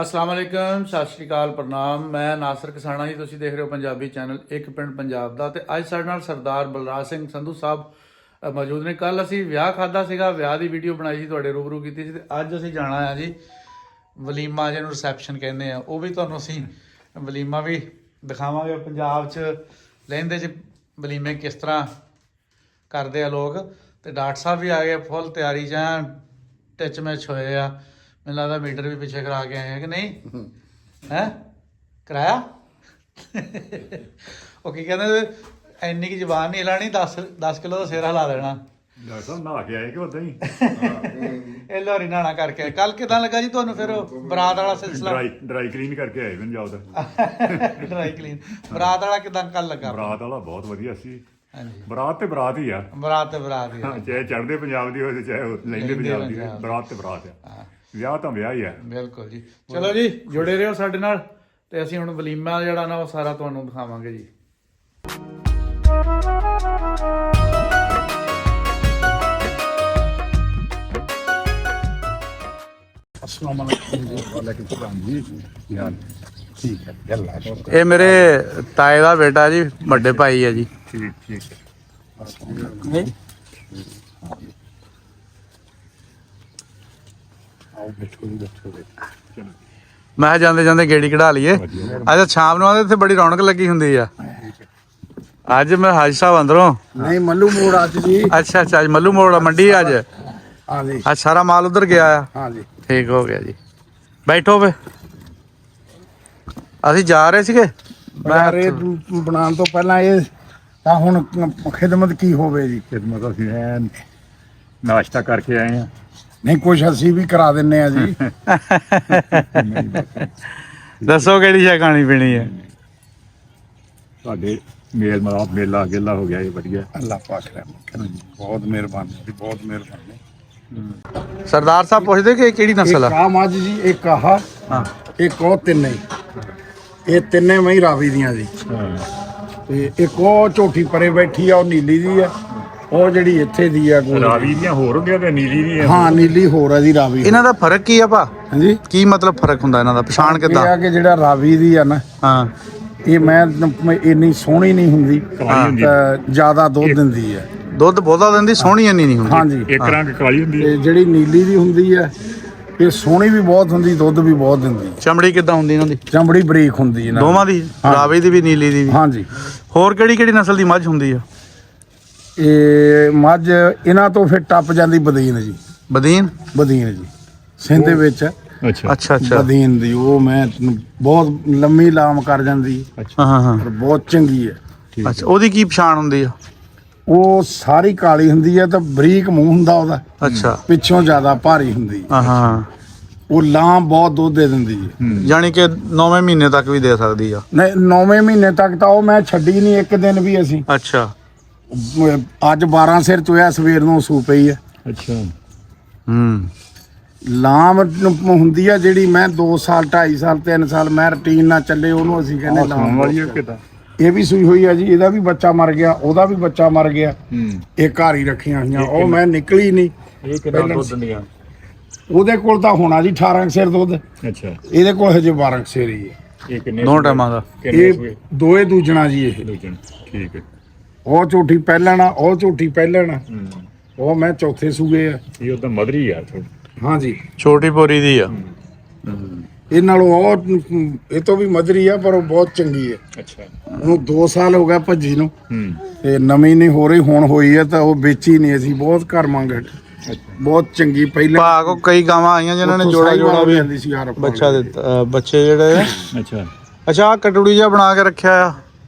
अस्सलाम वालेकुम सत श्री अकाल प्रणाम। मैं नासर किसाना जी, तुसीं देख रहे हो पंजाबी चैनल एक पिंड पंजाब दा। ते अज साडे नाल सरदार बलराज सिंह संधू साहब मौजूद ने। कल असीं विआह खाधा सीगा, विआह दी वीडियो बनाई सी, तुहाडे रूबरू कीती सी। ते अज असीं जाना है जी वलीमा, जिहनूं रिसैप्शन कहने आ। वो भी तुहानूं असीं वलीमा भी दिखावांगे। पंजाब च लहिंदे च वलीमे किस तरह करदे आ लोग। ते डॉक्टर साहब भी आ गए, फुल तैयारी च टिच मैच होए आ। मैनूं लगदा मीटर भी पिछे करा के आए हैं कि नहीं है कराया। वो की कहते इन्नी की जबान नहीं हिलानी, 10 किलो का सिर हिला देना। डॉक्टर साहब नहा के आए कि उदां ही ਇਹ ਲੋਰੀ ਨਾਣਾ ਕਰਕੇ ਆਏ। ਕੱਲ ਕਿਦਾਂ ਲੱਗਾ ਜੀ ਤੁਹਾਨੂੰ ਫਿਰ ਬਰਾਤ ਵਾਲਾ ਸਿਲਸਿਲਾ? ਡਰਾਈ ਕਲੀਨ ਕਰਕੇ ਆਏ ਪੰਜਾਬ ਦਾ। ਡਰਾਈ ਕਲੀਨ ਬਰਾਤ ਵਾਲਾ ਕਿਦਾਂ ਕੱਲ ਲੱਗਾ? ਬਰਾਤ ਵਾਲਾ ਬਹੁਤ ਵਧੀਆ ਸੀ। ਹਾਂਜੀ, ਬਰਾਤ ਤੇ ਬਰਾਤ ਹੀ ਆ। ਬਰਾਤ ਤੇ ਬਰਾਤ ਹੀ ਆ। ਹਾਂ, ਚਾਹੇ ਚੜ੍ਹਦੇ ਪੰਜਾਬ ਦੀ ਹੋਵੇ ਚਾਹੇ ਲਹਿੰਦੇ ਪੰਜਾਬ ਦੀ ਹੋਵੇ, ਬਰਾਤ ਤੇ ਬਰਾਤ ਆ। ਵਿਆਹ ਤਾਂ ਵਿਆਹ ਹੀ ਆ। ਬਿਲਕੁਲ ਜੀ। ਚਲੋ ਜੀ, ਜੁੜੇ ਰਹੋ ਸਾਡੇ ਨਾਲ ਤੇ ਅਸੀਂ ਹੁਣ ਵਲੀਮਾ ਜਿਹੜਾ ਨਾ ਉਹ ਸਾਰਾ ਤੁਹਾਨੂੰ ਦਿਖਾਵਾਂਗੇ ਜੀ। अस्सलाम वालेकुम जी। वालेकुम सलाम जी। यार ठीक है, गल्ला ਇਹ ਮੇਰੇ ਤਾਏ ਦਾ ਬੇਟਾ ਜੀ, ਵੱਡੇ ਭਾਈ ਹੈ ਜੀ। ठीक ठीक है। आओ बैठो जी, बैठो चलो। ਮੈਂ ਜਾਂਦੇ ਜਾਂਦੇ ਗੇੜੀ ਕਢਾ ਲਈਏ। ਅੱਜ ਸ਼ਾਮ ਨੂੰ ਆਉਂਦੇ ਇੱਥੇ ਬੜੀ ਰੌਣਕ ਲੱਗੀ ਹੁੰਦੀ ਆ। ਅੱਜ ਮੈਂ ਹਾਜੀ ਸਾਹਿਬ ਅੰਦਰੋਂ ਨਹੀਂ ਮੱਲੂ ਮੋੜ ਅੱਜ ਜੀ। ਅੱਛਾ ਅੱਛਾ, ਅੱਜ ਮੱਲੂ ਮੋੜ ਮੰਡੀ ਅੱਜ। ਹਾਂ ਜੀ, ਅੱਜ ਸਾਰਾ ਮਾਲ ਉਧਰ ਗਿਆ ਆ। ਹਾਂ ਜੀ। ਠੀਕ ਹੋ ਗਿਆ ਜੀ, ਬੈਠੋ ਵੇ। ਅਸੀਂ ਜਾ ਰਹੇ ਸੀਗੇ। ਯਾਰ ਇਹ ਬਣਾਉਣ ਤੋਂ ਪਹਿਲਾਂ ਇਹ ਤਾਂ ਹੁਣ ਖਿਦਮਤ ਕੀ ਹੋਵੇ ਜੀ। खिदमत ਅਸੀਂ ਐਨ ਨਾਸ਼ਤਾ ਕਰਕੇ ਆਏ ਆ। ਨਹੀਂ ਕੁਛ ਅਸੀਂ ਵੀ ਕਰਾ ਦਿੰਨੇ ਆ ਜੀ। ਦੱਸੋ ਕਿਹੜੀ ਸ਼ੈ ਖਾਣੀ ਪੀਣੀ ਹੈ? ਸਾਡੇ ਮੇਲ ਮਲਾਪ ਮੇਲਾ ਗੇਲਾ ਹੋ ਗਿਆ ਇਹ ਵਧੀਆ। ਅੱਲਾਹ ਪਾਕ ਰਹਿਮ ਕਰੇ ਜੀ। ਬਹੁਤ ਮਿਹਰਬਾਨੀ ਜੀ, ਬਹੁਤ ਮਿਹਰਬਾਨੀ। ਸਰਦਾਰ ਸਾਹਿਬ ਪੁੱਛਦੇ ਕਿ ਇਹ ਕਿਹੜੀ ਨਸਲ ਇੱਕ ਆ? ਆ ਮੱਝ ਜੀ, ਇੱਕ ਆਹ, ਹਾਂ, ਇੱਕ ਉਹ ਤਿੰਨੇ। ਇਹ ਤਿੰਨੇ ਮਹੀਂ ਰਾਵੀ ਦੀਆਂ ਜੀ। ਹਾਂ, ਤੇ ਇੱਕ ਉਹ ਝੋਟੀ ਪਰੇ ਬੈਠੀ ਆ, ਉਹ ਨੀਲੀ ਦੀ ਆ। ਉਹ ਜਿਹੜੀ ਇੱਥੇ ਦੀ ਆ ਗੋਲ। ਰਾਵੀ ਦੀਆਂ ਹੋਰ ਹੁੰਦੀਆਂ ਤੇ ਨੀਲੀ ਦੀਆਂ। ਹਾਂ, ਨੀਲੀ ਹੋਰ ਆ ਜੀ ਰਾਵੀ। ਇਹਨਾਂ ਦਾ ਫਰਕ ਕੀ ਆ ਭਾ? ਹਾਂਜੀ, ਕੀ ਮਤਲਬ ਫਰਕ ਹੁੰਦਾ ਇਹਨਾਂ ਦਾ? ਪਛਾਣ ਇਹ ਕਿੱਦਾਂ? ਆ ਕਿ ਜਿਹੜਾ ਰਾਵੀ ਦੀ ਆ ਨਾ, ਹਾਂ, ਇਹ ਮੈਂ ਇੰਨੀ ਸੋਹਣੀ ਨਹੀਂ ਹੁੰਦੀ, ਕਾਲੀ ਹੁੰਦੀ ਜ਼ਿਆਦਾ ਦੁੱਧ ਦਿੰਦੀ ਹੈ। ਦੁੱਧ ਬਹੁਤਾ ਦਿੰਦੀ, ਸੋਹਣੀ ਇੰਨੀ ਨਹੀਂ ਹੁੰਦੀ। ਹਾਂਜੀ, ਇੱਕ ਰੰਗ ਕਾਲੀ ਹੁੰਦੀ ਤੇ ਜਿਹੜੀ ਨੀਲੀ ਦੀ ਹੁੰਦੀ ਹੈ ਇਹ ਸੋਹਣੀ ਵੀ ਬਹੁਤ ਹੁੰਦੀ, ਦੁੱਧ ਵੀ ਬਹੁਤ ਦਿੰਦੀ। ਚਮੜੀ ਕਿੱਦਾਂ ਹੁੰਦੀ ਇਹਨਾਂ ਦੀ? ਚਮੜੀ ਬਰੀਕ ਹੁੰਦੀ ਇਹਨਾਂ ਦੋਵਾਂ ਦੀ, ਹਾਂ। ਰਾਵੇ ਦੀ ਵੀ ਨੀਲੀ ਦੀ ਵੀ। ਹਾਂਜੀ। ਹੋਰ ਕਿਹੜੀ ਕਿਹੜੀ ਨਸਲ ਦੀ ਮੱਝ ਹੁੰਦੀ ਆ? ਇਹ ਮੱਝ ਇਹਨਾਂ ਤੋਂ ਫਿਰ ਟੱਪ ਜਾਂਦੀ ਬਦੀਨ ਜੀ। ਬਦੀਨ? ਬਦੀਨ ਜੀ ਸਿੰਧ ਦੇ ਵਿੱਚ ਅੱਛਾ ਅੱਛਾ ਅੱਛਾ। ਬਦੀਨ ਦੀ ਉਹ ਮੈਂ ਬਹੁਤ ਲੰਮੀ ਲਾਮ ਕਰ ਜਾਂਦੀ, ਅੱਛਾ ਹਾਂ ਹਾਂ ਪਰ ਬਹੁਤ ਚੰਗੀ ਹੈ। ਠੀਕ ਅੱਛਾ, ਉਹਦੀ ਕੀ ਪਛਾਣ ਹੁੰਦੀ ਆ? ਉਹ ਸਾਰੀ ਕਾਲੀ ਹੁੰਦੀ ਹੈ ਤਾਂ ਬਰੀਕ ਮੂੰਹ ਹੁੰਦਾ ਉਹਦਾ, ਅੱਛਾ, ਪਿੱਛੋਂ ਜ਼ਿਆਦਾ ਭਾਰੀ ਹੁੰਦੀ ਹੈ। ਹਾਂ ਹਾਂ। ਉਹ ਲਾਮ ਬਹੁਤ ਦੁੱਧ ਦੇ ਦਿੰਦੀ ਹੈ। ਯਾਨੀ ਕਿ 9ਵੇਂ ਮਹੀਨੇ ਤੱਕ ਵੀ ਦੇ ਸਕਦੀ ਆ? ਨਹੀਂ, 9ਵੇਂ ਮਹੀਨੇ ਤੱਕ ਤਾਂ ਉਹ ਮੈਂ ਛੱਡੀ ਨਹੀਂ ਇੱਕ ਦਿਨ ਵੀ। ਅਸੀਂ ਅੱਛਾ। ਅੱਜ 12 ਸਿਰ ਚੋਇਆ, ਸਵੇਰ ਨੂੰ ਸੂ ਪਈ ਹੈ। ਅੱਛਾ ਹੂੰ। ਲਾਮ ਹੁੰਦੀ ਆ ਜਿਹੜੀ, ਮੈਂ 2 ਸਾਲ 2.5 ਸਾਲ 3 ਸਾਲ ਮੈਂ ਰੁਟੀਨ ਨਾਲ ਚੱਲੇ, ਉਹਨੂੰ ਅਸੀਂ ਕਹਿੰਦੇ ਖਾਣ ਲਾਮ। ਵਾਲੀ ਹੈ ਕਿਦਾਂ? ਇਹ ਵੀ ਸੂਈ ਹੋਈ ਆ ਜੀ, ਇਹਦਾ ਵੀ ਬੱਚਾ ਮਰ ਗਿਆ, ਉਹਦਾ ਵੀ ਬੱਚਾ ਮਰ ਗਿਆ। ਹੂੰ, ਇਹ ਘਰ ਹੀ ਰੱਖੀਆਂ ਹੋਈਆਂ, ਉਹ ਮੈਂ ਨਿਕਲੀ ਨਹੀਂ। ਇਹ ਕਿੰਨਾ ਦੁੱਧ ਦਿੰਦੀਆਂ? ਉਹਦੇ ਕੋਲ ਤਾਂ ਹੋਣਾ ਜੀ 18 ਸਿਰ ਦੁੱਧ, ਅੱਛਾ, ਇਹਦੇ ਕੋਲ ਹਜੇ 12 ਸਿਰ ਹੀ ਹੈ। ਇਹ ਕਿੰਨੇ ਦੋ ਟਾਈਮਾਂ ਦਾ? ਕਿੰਨੇ ਇਹ ਸੂਏ? ਦੋਏ ਦੂਜਣਾ ਜੀ। ਇਹ ਦੂਜਣ। ਠੀਕ ਹੈ। ਉਹ ਝੋਟੀ ਪਹਿਲਣਾ, ਉਹ ਝੋਟੀ ਪਹਿਲਣਾ, ਹੂੰ, ਉਹ ਮੈਂ ਚੌਥੇ ਸੂਏ ਆ। ਇਹ ਉਦਾਂ ਮਧਰੀ ਆ ਥੋੜੀ। ਹਾਂਜੀ, ਛੋਟੀ ਪੋਰੀ ਦੀ ਆ? ਇਹ ਨਾਲੋਂ ਉਹ ਇਹ ਤੋਂ ਵੀ ਮਧਰੀ ਆ, ਪਰ ਉਹ ਬਹੁਤ ਚੰਗੀ ਹੈ। ਅੱਛਾ। ਉਹਨੂੰ 2 ਸਾਲ ਹੋ ਗਿਆ ਭੱਜੀ ਨੂੰ, ਹੂੰ, ਤੇ ਨਵੀਂ ਨਹੀਂ ਹੋ ਰਹੀ, ਹੁਣ ਹੋਈ ਹੈ ਤਾਂ ਉਹ ਵੇਚੀ ਨਹੀਂ। ਅਸੀਂ ਬਹੁਤ ਘਰ ਮੰਗ ਅੱਛਾ। ਬਹੁਤ ਚੰਗੀ। ਪਹਿਲਾਂ ਭਾਗ ਕੋ ਕਈ ਗਾਵਾਂ ਆਈਆਂ ਜਿਨ੍ਹਾਂ ਨੇ ਜੋੜਾ ਜੋੜਾ ਵੀ ਜਾਂਦੀ ਸੀ ਯਾਰ ਬੱਚਾ ਦਿੱਤਾ। ਬੱਚੇ ਜਿਹੜੇ ਆ। ਅੱਛਾ। ਅੱਛਾ, ਆਹ ਕਟੜੀ ਜਿਹਾ ਬਣਾ ਕੇ ਰੱਖਿਆ ਆ?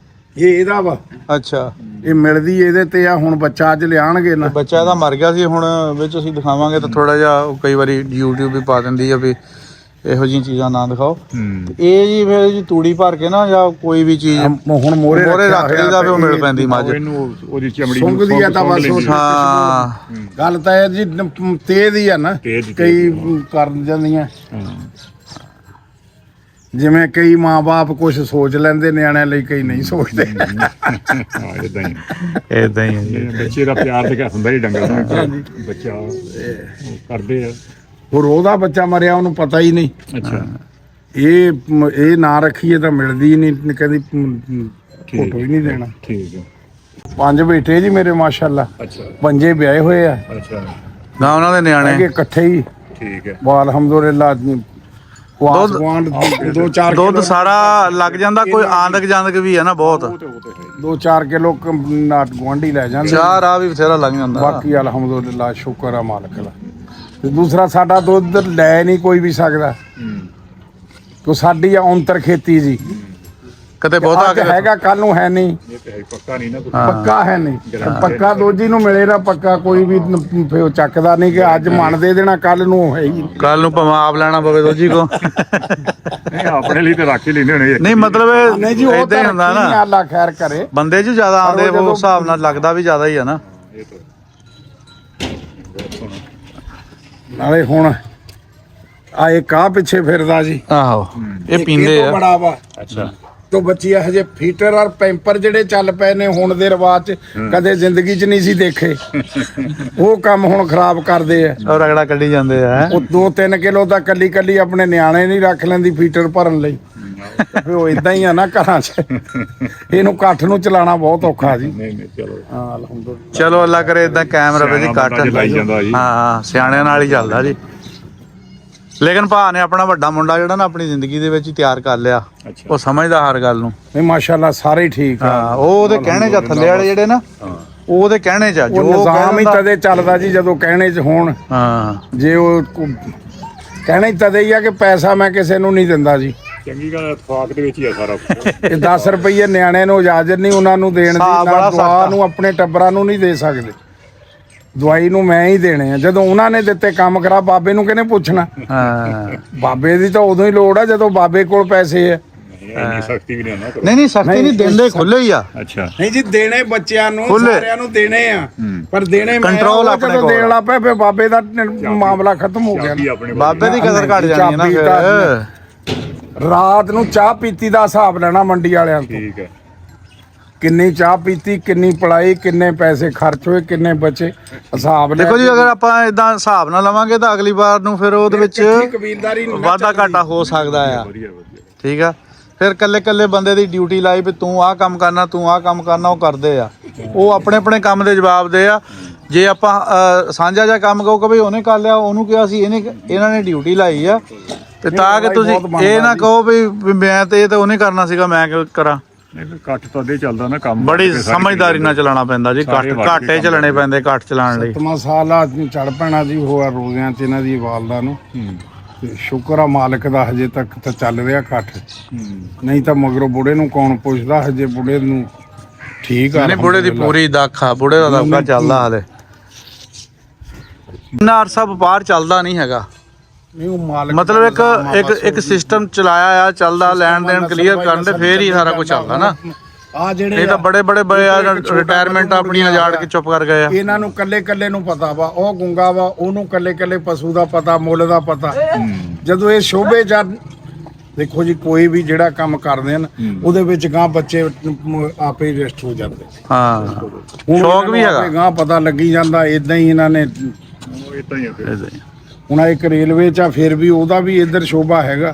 ਇਹ ਇਹਦਾ ਵਾ, ਅੱਛਾ। ਇਹ ਮਿਲਦੀ ਇਹਦੇ ਤੇ ਆ। ਹੁਣ ਬੱਚਾ ਅੱਜ ਲਿਆਣਗੇ ਨਾ। ਬੱਚਾ ਇਹਦਾ ਮਰ ਗਿਆ ਸੀ, ਹੁਣ ਵਿੱਚ ਅਸੀਂ ਦਿਖਾਵਾਂਗੇ ਤਾਂ ਥੋੜਾ ਜਿਹਾ ਉਹ ਕਈ ਵਾਰੀ YouTube ਵੀ ਪਾ ਦਿੰਦੀ ਆ ਵੀ ਇਹੋ ਜਿਹੀਆਂ ਚੀਜ਼ਾਂ ਨਾ ਦਿਖਾਓ। ਹੂੰ, ਇਹ ਜੀ ਫਿਰ ਜੀ ਤੂੜੀ ਭਰ ਕੇ ਨਾ, ਜਾਂ ਕੋਈ ਵੀ ਚੀਜ਼ ਹੁਣ ਮੋਰੇ ਰੱਖ ਲਈਦਾ ਵੀ ਉਹ ਮਿਲ ਪੈਂਦੀ ਮੱਝ। ਇਹਨੂੰ ਉਹਦੀ ਚਮੜੀ ਸੁੰਘਦੀ ਆ ਤਾਂ ਬਸ ਉਹ। ਹਾਂ, ਗੱਲ ਤਾਂ ਇਹ ਜੀ ਤੇਜ਼ ਹੀ ਆ ਨਾ, ਤੇਜ਼। ਕਈ ਕਰ ਜਾਂਦੀਆਂ। ਹਾਂ, ਜਿਵੇਂ ਕਈ ਮਾਂ-ਬਾਪ ਕੁਝ ਸੋਚ ਲੈਂਦੇ ਨਿਆਣਿਆਂ ਲਈ, ਕਈ ਨਹੀਂ ਸੋਚਦੇ। ਹਾਂ ਇਦਾਂ ਹੀ। ਇਦਾਂ ਹੀ ਹੈ ਜੀ। ਬੱਚੇ ਦਾ ਪਿਆਰ ਤੇ ਹੁੰਦਾ ਹੀ ਡੰਗਰ ਦਾ। ਬੱਚਾ ਉਹ ਕਰਦੇ ਆ। ਹੋਰ ਉਹਦਾ ਬੱਚਾ ਮਰਿਆ, ਉਹਨੂੰ ਪਤਾ ਹੀ ਨਹੀਂ। ਅੱਛਾ। ਇਹ ਨਾ ਰੱਖੀਏ ਤਾਂ ਮਿਲਦੀ ਨਹੀਂ, ਕਦੀ ਫੋਟੋ ਹੀ ਨਹੀਂ ਦੇਣਾ। ਠੀਕ ਹੈ। 5 ਬੇਟੇ ਜੀ ਮੇਰੇ ਮਾਸ਼ਾਅੱਲਾ, ਅੱਛਾ ਪੰਜੇ ਵਿਆਹੇ ਹੋਏ ਆ, ਅੱਛਾ ਨਾ ਉਹਨਾਂ ਦੇ ਨਿਆਣੇ ਹੈਗੇ ਇਕੱਠੇ ਹੀ। ਠੀਕ ਹੈ। ਬਾ ਅਲਹਮਦੁਲਿਲਾ ਦੋ ਚਾਰ ਦੁੱਧ ਸਾਰਾ ਲੱਗ ਜਾਂਦਾ, ਕੋਈ ਆਂਦਕ ਜਾਂਦਕ ਵੀ ਹੈ ਨਾ ਬਹੁਤ, 2-4 ਕਿਲੋ ਗੁਆਂਢੀ ਲੈ ਜਾਂਦੇ, ਚਾਰ ਆ ਵੀ ਬਥੇਰਾ ਲੱਗ ਜਾਂਦਾ। ਬਾਕੀ ਅਲਹਮਦੁਲਿਲਾ ਸ਼ੁਕਰ ਆ ਮਾਲਕ ਦਾ। ਤੇ ਦੂਸਰਾ ਸਾਡਾ ਦੁੱਧ ਲੈ ਨਹੀਂ ਕੋਈ ਵੀ ਸਕਦਾ, ਕਿਉਂ ਸਾਡੀ ਔਂਤਰ ਖੇਤੀ ਜੀ, ਕਦੇ ਬਹੁਤਾ ਅੱਜ ਹੈਗਾ ਕੱਲ ਨੂੰ ਹੈ ਨਹੀਂ, ਇਹ ਤੇ ਹੈ ਪੱਕਾ ਨਹੀਂ ਨਾ ਕੁਛ। ਪੱਕਾ ਹੈ ਨਹੀਂ। ਪੱਕਾ ਦੋਜੀ ਨੂੰ ਮਿਲੇ ਨਾ, ਪੱਕਾ ਕੋਈ ਵੀ ਫਿਰ ਚੱਕਦਾ ਨਹੀਂ ਕਿ ਅੱਜ ਮਨ ਦੇ ਦੇਣਾ ਕੱਲ ਨੂੰ ਹੈ ਹੀ। ਕੱਲ ਨੂੰ ਭਾਵੇਂ ਆਪ ਲੈਣਾ ਪਵੇ ਦੋਜੀ ਕੋ। ਨਹੀਂ ਆਪਣੇ ਲਈ ਤੇ ਰੱਖ ਹੀ ਲੈਂਦੇ ਹੋਣੇ। ਨਹੀਂ ਮਤਲਬ ਨਹੀਂ ਜੀ, ਉਹ ਏਦਾਂ ਹੀ ਤਾਂ ਹੁੰਦਾ ਨਾ, ਅੱਲਾ ਖੈਰ ਕਰੇ। ਬੰਦੇ 'ਚ ਜ਼ਿਆਦਾ ਆਉਂਦੇ ਉਹ ਹਿਸਾਬ ਨਾਲ ਲੱਗਦਾ ਵੀ ਜ਼ਿਆਦਾ ਹੀ ਆ ਨਾ। ਇਹ ਤਾਂ ਨਾਲੇ ਹੁਣ ਆਏ ਕਾਹ ਪਿੱਛੇ ਫਿਰਦਾ ਜੀ, ਆਹੋ ਇਹ ਪੀਂਦੇ ਇਹ ਤੋਂ ਆ। ਬੜਾ ਵਾ ਅੱਛਾ ਤੋਂ ਬੱਚੀ ਹਜੇ ਫੀਟਰ ਔਰ ਪੈਂਪਰ ਜਿਹੜੇ ਚੱਲ ਪਏ ਨੇ ਹੁਣ ਦੇ ਰਿਵਾਜ ਚ, ਕਦੇ ਜ਼ਿੰਦਗੀ ਚ ਨਹੀਂ ਸੀ ਦੇਖੇ। ਉਹ ਕੰਮ ਹੁਣ ਖਰਾਬ ਕਰਦੇ ਆ। ਉਹ ਰਗੜਾ ਕੱਢੀ ਜਾਂਦੇ ਆ। ਉਹ 2-3 ਕਿਲੋ ਦਾ ਕੱਲੀ ਆਪਣੇ ਨਿਆਣੇ ਨਹੀਂ ਰੱਖ ਲੈਂਦੀ ਫੀਟਰ ਭਰਨ ਲਈ। ਫਿਰ ਉਹ ਇਦਾਂ ਹੀ ਆ ਨਾ ਘਰਾਂ 'ਚ, ਇਹਨੂੰ ਕਾਠ ਨੂੰ ਚਲਾਉਣਾ ਬਹੁਤ ਔਖਾ ਜੀ। ਨਹੀਂ ਚਲੋ ਹਾਂ ਅਲਹਮਦੁਲਿਲਾ। ਚਲੋ ਅੱਲਾ ਕਰੇ ਇਦਾਂ ਕਾਇਮ ਰਵੇ ਜੀ ਕੱਟ। ਲਾਈ ਜਾਂਦਾ ਜੀ। ਹਾਂ ਸਿਆਣਿਆਂ ਨਾਲ ਹੀ ਚੱਲਦਾ ਜੀ। ਲੇਕਿਨ ਭਾ ਨੇ ਆਪਣਾ ਵੱਡਾ ਮੁੰਡਾ ਜਿਹੜਾ ਨਾ ਆਪਣੀ ਜ਼ਿੰਦਗੀ ਦੇ ਵਿੱਚ ਹੀ ਤਿਆਰ ਕਰ ਲਿਆ, ਅੱਛਾ ਉਹ ਸਮਝਦਾ ਹਰ ਗੱਲ ਨੂੰ। ਨਹੀਂ ਮਾਸ਼ਾਅੱਲਾ ਸਾਰੇ ਠੀਕ ਆ। ਹਾਂ ਉਹ ਉਹਦੇ ਕਹਿਣੇ 'ਚ ਥੱਲੇ ਵਾਲੇ ਜਿਹੜੇ ਨਾ, ਉਹ ਉਹਦੇ ਕਹਿਣੇ 'ਚ ਆ, ਉਹ ਜੋ ਨਿਜ਼ਾਮ ਹੀ ਕਹਿੰਦਾ। ਤਦੇ ਚੱਲਦਾ ਜੀ ਜਦੋਂ ਕਹਿਣੇ 'ਚ ਹੋਣ। ਹਾਂ ਜੇ ਉਹ ਕਹਿਣੇ 'ਚ ਤਦੇ ਹੀ ਆ ਕਿ ਪੈਸਾ ਮੈਂ ਕਿਸੇ ਨੂੰ ਨਹੀਂ ਦਿੰਦਾ ਜੀ। ਚੰਗੀ ਗੱਲ ਇਤਫਾਕ ਦੇ ਵਿੱਚ ਹੀ ਆ ਸਾਰਾ ਕੁਝ। ਇਹ 10 ਰੁਪਏ ਨਿਆਣੇ ਨੂੰ ਇਜਾਜ਼ਤ ਨਹੀਂ ਉਹਨਾਂ ਨੂੰ ਦੇਣ ਦੀ, ਹਾਂ, ਨਾ ਬੜਾ ਦੁਆ ਸਖਤ ਆ। ਨੂੰ ਆਪਣੇ ਟੱਬਰਾਂ ਨੂੰ ਨਹੀਂ ਦੇ ਸਕਦੇ। ਦਵਾਈ ਨੂੰ ਮੈਂ ਹੀ ਦੇਣੇ ਆ, ਜਦੋਂ ਉਹਨਾਂ ਨੇ ਦਿੱਤੇ ਕੰਮ ਕਰਾ, ਬਾਬੇ ਨੂੰ ਕਿਹਨੇ ਪੁੱਛਣਾ। ਹਾਂ ਬਾਬੇ ਦੀ ਤਾਂ ਉਦੋਂ ਹੀ ਲੋੜ ਆ ਜਦੋਂ ਬਾਬੇ ਕੋਲ ਪੈਸੇ ਆ। ਇੰਨੀ ਸਖਤੀ ਵੀ ਨਹੀਂ ਨਾ ਕਰੋ। ਨਹੀਂ ਸਖਤੀ ਨਹੀਂ, ਦਿੰਦੇ ਖੁੱਲੇ ਹੀ ਆ। ਅੱਛਾ ਨਹੀਂ ਜੀ ਦੇਣੇ ਬੱਚਿਆਂ ਨੂੰ ਖੁੱਲੇ। ਸਾਰਿਆਂ ਨੂੰ ਦੇਣੇ ਆ, ਪਰ ਦੇਣੇ ਮੈਂ Control ਉਹ ਆਪਣੇ ਜਦੋਂ ਕੋਲ। ਦੇਣ ਲੱਗ ਪਿਆ ਫਿਰ ਬਾਬੇ ਦਾ ਮਾਮਲਾ ਖਤਮ ਹੋ ਗਿਆ। ਚਾਬੀ ਆਪਣੇ ਬਾਬੇ ਦੀ ਕਦਰ ਘਟ ਜਾਣੀ ਹੈ ਨਾ ਚਾਬੀ ਫਿਰ। ਤਾਂ- ਰਾਤ ਨੂੰ ਚਾਹ ਪੀਤੀ ਦਾ ਹਿਸਾਬ ਲੈਣਾ ਮੰਡੀ ਵਾਲਿਆਂ ਤੋਂ, ਠੀਕ ਹੈ। ਕਿੰਨੀ ਚਾਹ ਪੀਤੀ, ਕਿੰਨੀ ਪੜਾਈ, ਕਿੰਨੇ ਪੈਸੇ ਖਰਚ ਹੋਏ, ਕਿੰਨੇ ਬਚੇ, ਹਿਸਾਬ ਲੈ ਦੇਖੋ ਜੀ ਕੇ- ਅਗਰ ਆਪਾਂ ਇਦਾਂ ਹਿਸਾਬ ਨਾਲ ਲਵਾਂਗੇ ਤਾਂ ਅਗਲੀ ਵਾਰ ਨੂੰ ਫਿਰ ਉਹਦੇ ਵਿੱਚ ਇਕੱਠੀ ਕਬੀਲਦਾਰੀ ਨਹੀਂ ਨਾ ਵਾਧਾ ਘਾਟਾ ਹੋ ਸਕਦਾ ਆ। ਵਧੀਆ ਵਧੀਆ। ਠੀਕ ਆ, ਫਿਰ ਕੱਲੇ ਬੰਦੇ ਦੀ ਡਿਊਟੀ ਲਾਈ ਵੀ ਤੂੰ ਆਹ ਕੰਮ ਕਰਨਾ, ਤੂੰ ਆਹ ਕੰਮ ਕਰਨਾ, ਉਹ ਕਰਦੇ ਆ। ਉਹ ਆਪਣੇ ਕੰਮ ਦੇ ਜਵਾਬ ਦੇ ਆ। ਜੇ ਆਪਾਂ ਸਾਂਝਾ ਜਿਹਾ ਕੰਮ ਕਹੋ ਕਿ ਬਈ ਉਹਨੇ ਕਰ ਲਿਆ, ਉਹਨੂੰ ਕਿਹਾ ਸੀ ਇਹਨਾਂ ਨੇ ਡਿਊਟੀ ਲਾਈ ਆ, ਤੇ ਤਾਂ ਕਿ ਤੁਸੀਂ ਇਹ ਨਾ ਕਹੋ ਵੀ ਮੈਂ ਤੇ ਇਹ ਤਾਂ ਉਹਨੇ ਕਰਨਾ ਸੀਗਾ, ਮੈਂ ਕਿਉਂ ਕਰਾਂ। ਨਹੀਂ ਫਿਰ ਕੱਟ ਤਾਂ ਅੱਧੇ ਚੱਲਦਾ ਨਾ ਕੰਮ। ਬੜੀ ਸਮਝਦਾਰੀ ਨਾਲ ਚਲਾਉਣਾ ਪੈਂਦਾ ਜੀ, ਘਾਟੇ ਚੱਲਣੇ ਪੈਂਦੇ ਕੱਟ ਚਲਾਉਣ ਲਈ। 7ਵਾਂ ਸਾਲ ਆ ਚੜ ਪੈਣਾ ਜੀ ਹੋਆ ਰੋਜ਼ਿਆਂ ਚ ਇਹਨਾਂ ਦੀ ਵਾਲਦਾ ਨੂੰ। ਤੇ ਸ਼ੁਕਰ ਆ ਮਾਲਕ ਦਾ ਹਜੇ ਤੱਕ ਤਾਂ ਚੱਲ ਰਿਹਾ ਕੱਠ, ਨਹੀਂ ਤਾਂ ਮਗਰੋਂ ਬੁੜੇ ਨੂੰ ਕੌਣ ਪੁੱਛਦਾ। ਹਜੇ ਬੁੜੇ ਨੂੰ ਠੀਕ ਆ। ਨਹੀਂ ਬੁੜੇ ਦੀ ਪੂਰੀ ਦਾਖ ਆ, ਬੁੜੇ ਦਾ ਦਬਕਾ ਚੱਲਦਾ ਹਾਲੇ। ਇੰਨਾ ਅਰਸਾ ਵਪਾਰ ਚੱਲਦਾ ਨਹੀਂ ਹੈਗਾ, ਨਹੀਂ ਉਹ ਮਾਲਕ ਮਤਲਬ ਇੱਕ ਸਿਸਟਮ ਚਲਾਇਆ ਆ, ਚੱਲਦਾ, ਲੈਣ ਦੇਣ ਕਲੀਅਰ ਕਰਨ ਤੇ ਫੇਰ ਹੀ ਸਾਰਾ ਕੁਝ ਚੱਲਦਾ ਨਾ। ਆ ਜਿਹੜੇ ਇਹ ਤਾਂ ਬੜੇ ਰਿਟਾਇਰਮੈਂਟ ਆਪਣੀਆਂ ਜਾੜ ਕੇ ਚੁੱਪ ਕਰ ਗਏ ਆ। ਇਹਨਾਂ ਨੂੰ ਕੱਲੇ ਨੂੰ ਪਤਾ ਵਾ, ਉਹ ਗੁੰਗਾ ਵਾ, ਉਹਨੂੰ ਕੱਲੇ ਪਸ਼ੂ ਦਾ ਪਤਾ, ਮੁੱਲ ਦਾ ਪਤਾ। ਜਦੋਂ ਇਹ ਸ਼ੋਭੇ ਜਾਂ ਦੇਖੋ ਜੀ ਕੋਈ ਵੀ ਜਿਹੜਾ ਕੰਮ ਕਰਦੇ ਹਨ ਉਹਦੇ ਵਿੱਚ ਗਾਂ ਬੱਚੇ ਆਪੇ ਹੀ ਰੈਸਟ ਹੋ ਜਾਂਦੇ। ਹਾਂ ਹੁਣ ਸ਼ੌਕ ਵੀ ਹੈਗਾ। ਗਾਂ ਪਤਾ ਲੱਗੀ ਜਾਂਦਾ, ਇਦਾਂ ਹੀ ਇਹਨਾਂ ਨੇ। ਉਹ ਇਦਾਂ ਹੀ ਆ ਫਿਰ। ਏਦਾਂ ਹੀ। ਹੁਣ ਇੱਕ ਰੇਲਵੇ ਚ ਆ, ਫਿਰ ਵੀ ਉਹਦਾ ਵੀ ਇੱਧਰ ਸ਼ੋਭਾ ਹੈਗਾ।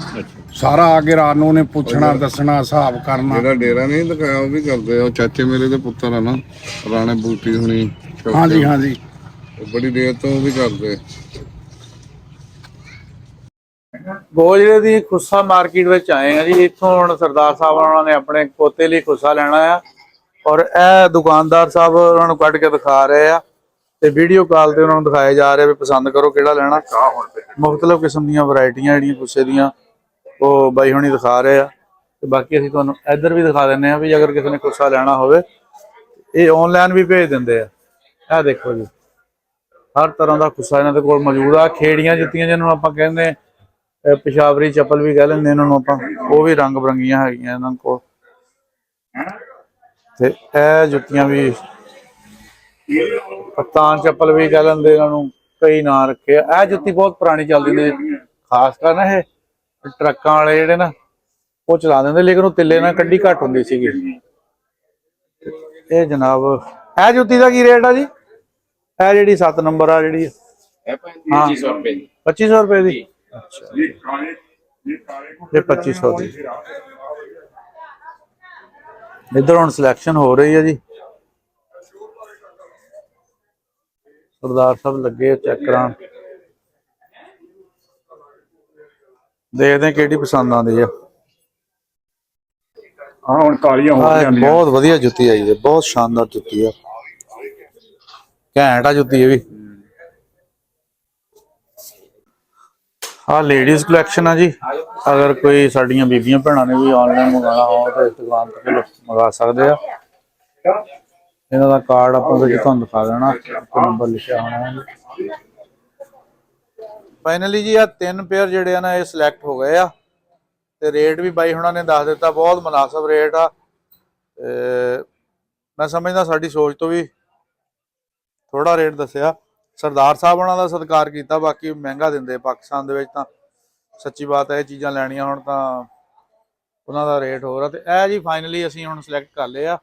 ਸਾਰਾ ਆ ਕੇ ਰਾਤ ਨੂੰ ਉਹਨੇ ਪੁੱਛਣਾ, ਦੱਸਣਾ, ਹਿਸਾਬ ਕਰਨਾ। ਜਿਹੜਾ ਡੇਰਾ ਨਹੀਂ ਦਿਖਾਇਆ ਉਹ ਵੀ ਕਰਦੇ ਆ। ਉਹ ਚਾਚੇ ਮੇਰੇ ਦੇ ਪੁੱਤਰ ਆ ਨਾ, ਰਾਣੇ ਬੂਟੀ ਹੁਣੀ। ਹਾਂਜੀ ਉਹ ਬੜੀ ਦੇਰ ਤੋਂ ਉਹ ਵੀ ਕਰਦੇ। ਗੋਜਰੇ ਦੀ ਖੁੱਸਾ ਮਾਰਕੀਟ ਵਿੱਚ ਆਏ ਆ ਜੀ। ਇੱਥੋਂ ਹੁਣ ਸਰਦਾਰ ਸਾਹਿਬ ਉਹਨਾਂ ਨੇ ਆਪਣੇ ਪੋਤੇ ਲਈ ਖੁੱਸਾ ਲੈਣਾ ਆ, ਔਰ ਇਹ ਦੁਕਾਨਦਾਰ ਸਾਹਿਬ ਉਹਨਾਂ ਨੂੰ ਕੱਢ ਕੇ ਦਿਖਾ ਰਹੇ ਆ, ਤੇ ਵੀਡੀਓ ਕਾਲ ਤੇ ਉਹਨਾਂ ਨੂੰ ਦਿਖਾਇਆ ਜਾ ਰਿਹਾ ਵੀ ਪਸੰਦ ਕਰੋ ਕਿਹੜਾ ਲੈਣਾ। ਮੁਖਤਲਿਫ ਕਿਸਮ ਦੀਆਂ ਵੈਰਾਈਟੀਆਂ ਜਿਹੜੀਆਂ ਖੁੱਸੇ ਦੀਆਂ ਉਹ ਬਾਈ ਹੁਣੀ ਦਿਖਾ ਰਹੇ ਆ, ਤੇ ਬਾਕੀ ਅਸੀਂ ਤੁਹਾਨੂੰ ਇੱਧਰ ਵੀ ਦਿਖਾ ਦਿੰਦੇ ਆ ਵੀ ਅਗਰ ਕਿਸੇ ਨੇ ਖੁੱਸਾ ਲੈਣਾ ਹੋਵੇ ਇਹ ਆਨਲਾਈਨ ਵੀ ਭੇਜ ਦਿੰਦੇ ਆ। ਇਹ ਦੇਖੋ ਜੀ, ਹਰ ਤਰ੍ਹਾਂ ਦਾ ਖੁੱਸਾ ਇਹਨਾਂ ਦੇ ਕੋਲ ਮੌਜੂਦ ਆ। ਖੇੜੀਆਂ ਜੁੱਤੀਆਂ ਜਿਹਨਾਂ ਨੂੰ ਆਪਾਂ ਕਹਿੰਦੇ ਪਿਸ਼ਾਵਰੀ ਚੱਪਲ ਵੀ ਕਹਿ ਲੈਂਦੇ ਇਹਨਾਂ ਨੂੰ ਆਪਾਂ, ਉਹ ਵੀ ਰੰਗ ਬਰੰਗੀਆਂ ਹੈਗੀਆਂ ਇਹਨਾਂ ਕੋਲ। ਤੇ ਇਹ ਜੁੱਤੀਆਂ ਵੀ ਪਤਾਨ ਚੱਪਲ ਵੀ ਕਹਿ ਲੈਂਦੇ ਇਹਨਾਂ ਨੂੰ, ਕਈ ਨਾਂ ਰੱਖੇ ਆ। ਇਹ ਜੁੱਤੀ ਬਹੁਤ ਪੁਰਾਣੀ ਚੱਲਦੀ ਨੇ, ਖਾਸ ਕਰ ਨਾ ਇਹ ਟਰੱਕਾਂ ਵਾਲੇ ਜਿਹੜੇ ਨਾ ਉਹ ਚਲਾ ਦਿੰਦੇ, ਲੇਕਿਨ ਉਹ ਤਿੱਲੇ ਨਾਲ ਕੱਢੀ ਘੱਟ ਹੁੰਦੀ ਸੀਗੀ। ਇਹ ਜਨਾਬ ਇਹ ਜੁੱਤੀ ਦਾ ਕੀ ਰੇਟ ਆ ਜੀ? ਇਹ ਜਿਹੜੀ 7 ਨੰਬਰ ਆ ਜਿਹੜੀ, 2500 ਰੁਪਏ ਦੀ। 2500 ਰੁਪਏ ਦੀ। ਅੱਛਾ ਇਹ 2500 ਦੀ। ਇੱਧਰ ਹੁਣ ਸਿਲੈਕਸ਼ਨ ਹੋ ਰਹੀ ਹੈ ਜੀ। ਸਰਦਾਰ ਸਾਹਿਬ ਲੱਗੇ ਚੈੱਕ ਕਰਾਉਣ। ਦੇਖਦੇ ਹਾਂ ਕਿਹੜੀ ਪਸੰਦ ਆਉਂਦੀ ਆ। ਹਾਂ ਹੁਣ ਕਾਲੀਆਂ ਹੋ ਆਹ ਜਾਂਦੀਆਂ। ਬਹੁਤ ਵਧੀਆ ਜੁੱਤੀ ਆਈ ਹੈ, ਬਹੁਤ ਸ਼ਾਨਦਾਰ ਜੁੱਤੀ ਆ, ਘੈਂਟ ਆ ਜੁੱਤੀ ਇਹ ਵੀ। ਆਹ ਲੇਡੀਜ਼ ਕਲੈਕਸ਼ਨ ਆ ਜੀ। ਅਗਰ ਕੋਈ ਸਾਡੀਆਂ ਬੀਬੀਆਂ ਭੈਣਾਂ ਨੇ ਵੀ ਆਨਲਾਈਨ ਮੰਗਾਉਣਾ ਹੋ ਤਾਂ ਇਸ ਦੁਕਾਨ ਤੋਂ ਮੰਗਾ ਸਕਦੇ ਆ। ਇਹਨਾਂ ਦਾ ਕਾਰਡ ਆਪਾਂ ਵਿੱਚ ਤੁਹਾਨੂੰ ਦਿਖਾ ਦੇਣਾ, ਨੰਬਰ ਲਿਖਿਆ ਹੋਣਾ। ਫਾਈਨਲੀ ਜੀ ਆ 3 ਪੇਅਰ ਜਿਹੜੇ ਆ ਨਾ ਇਹ ਸਿਲੈਕਟ ਹੋ ਗਏ ਆ ਤੇ ਰੇਟ ਵੀ ਬਾਈ ਹੁਣਾਂ ਨੇ ਦੱਸ ਦਿੱਤਾ, ਬਹੁਤ ਮੁਨਾਸਬ ਰੇਟ ਆ। ਮੈਂ ਸਮਝਦਾ ਸਾਡੀ ਸੋਚ ਤੋਂ ਵੀ ਥੋੜਾ ਰੇਟ ਦੱਸਿਆ। ਸਰਦਾਰ ਸਾਹਿਬ ਉਹਨਾਂ ਦਾ ਸਤਿਕਾਰ ਕੀਤਾ, ਬਾਕੀ ਮਹਿੰਗਾ ਦਿੰਦੇ ਪਾਕਿਸਤਾਨ ਦੇ ਵਿੱਚ ਤਾਂ ਸੱਚੀ ਬਾਤ ਹੈ। ਇਹ ਚੀਜ਼ਾਂ ਲੈਣੀਆਂ ਹੁਣ ਤਾਂ ਉਹਨਾਂ ਦਾ ਰੇਟ ਹੋਰ ਆ। ਤੇ ਇਹ ਜੀ ਫਾਈਨਲੀ ਅਸੀਂ ਹੁਣ ਸਿਲੈਕਟ ਕਰ ਲਏ ਆ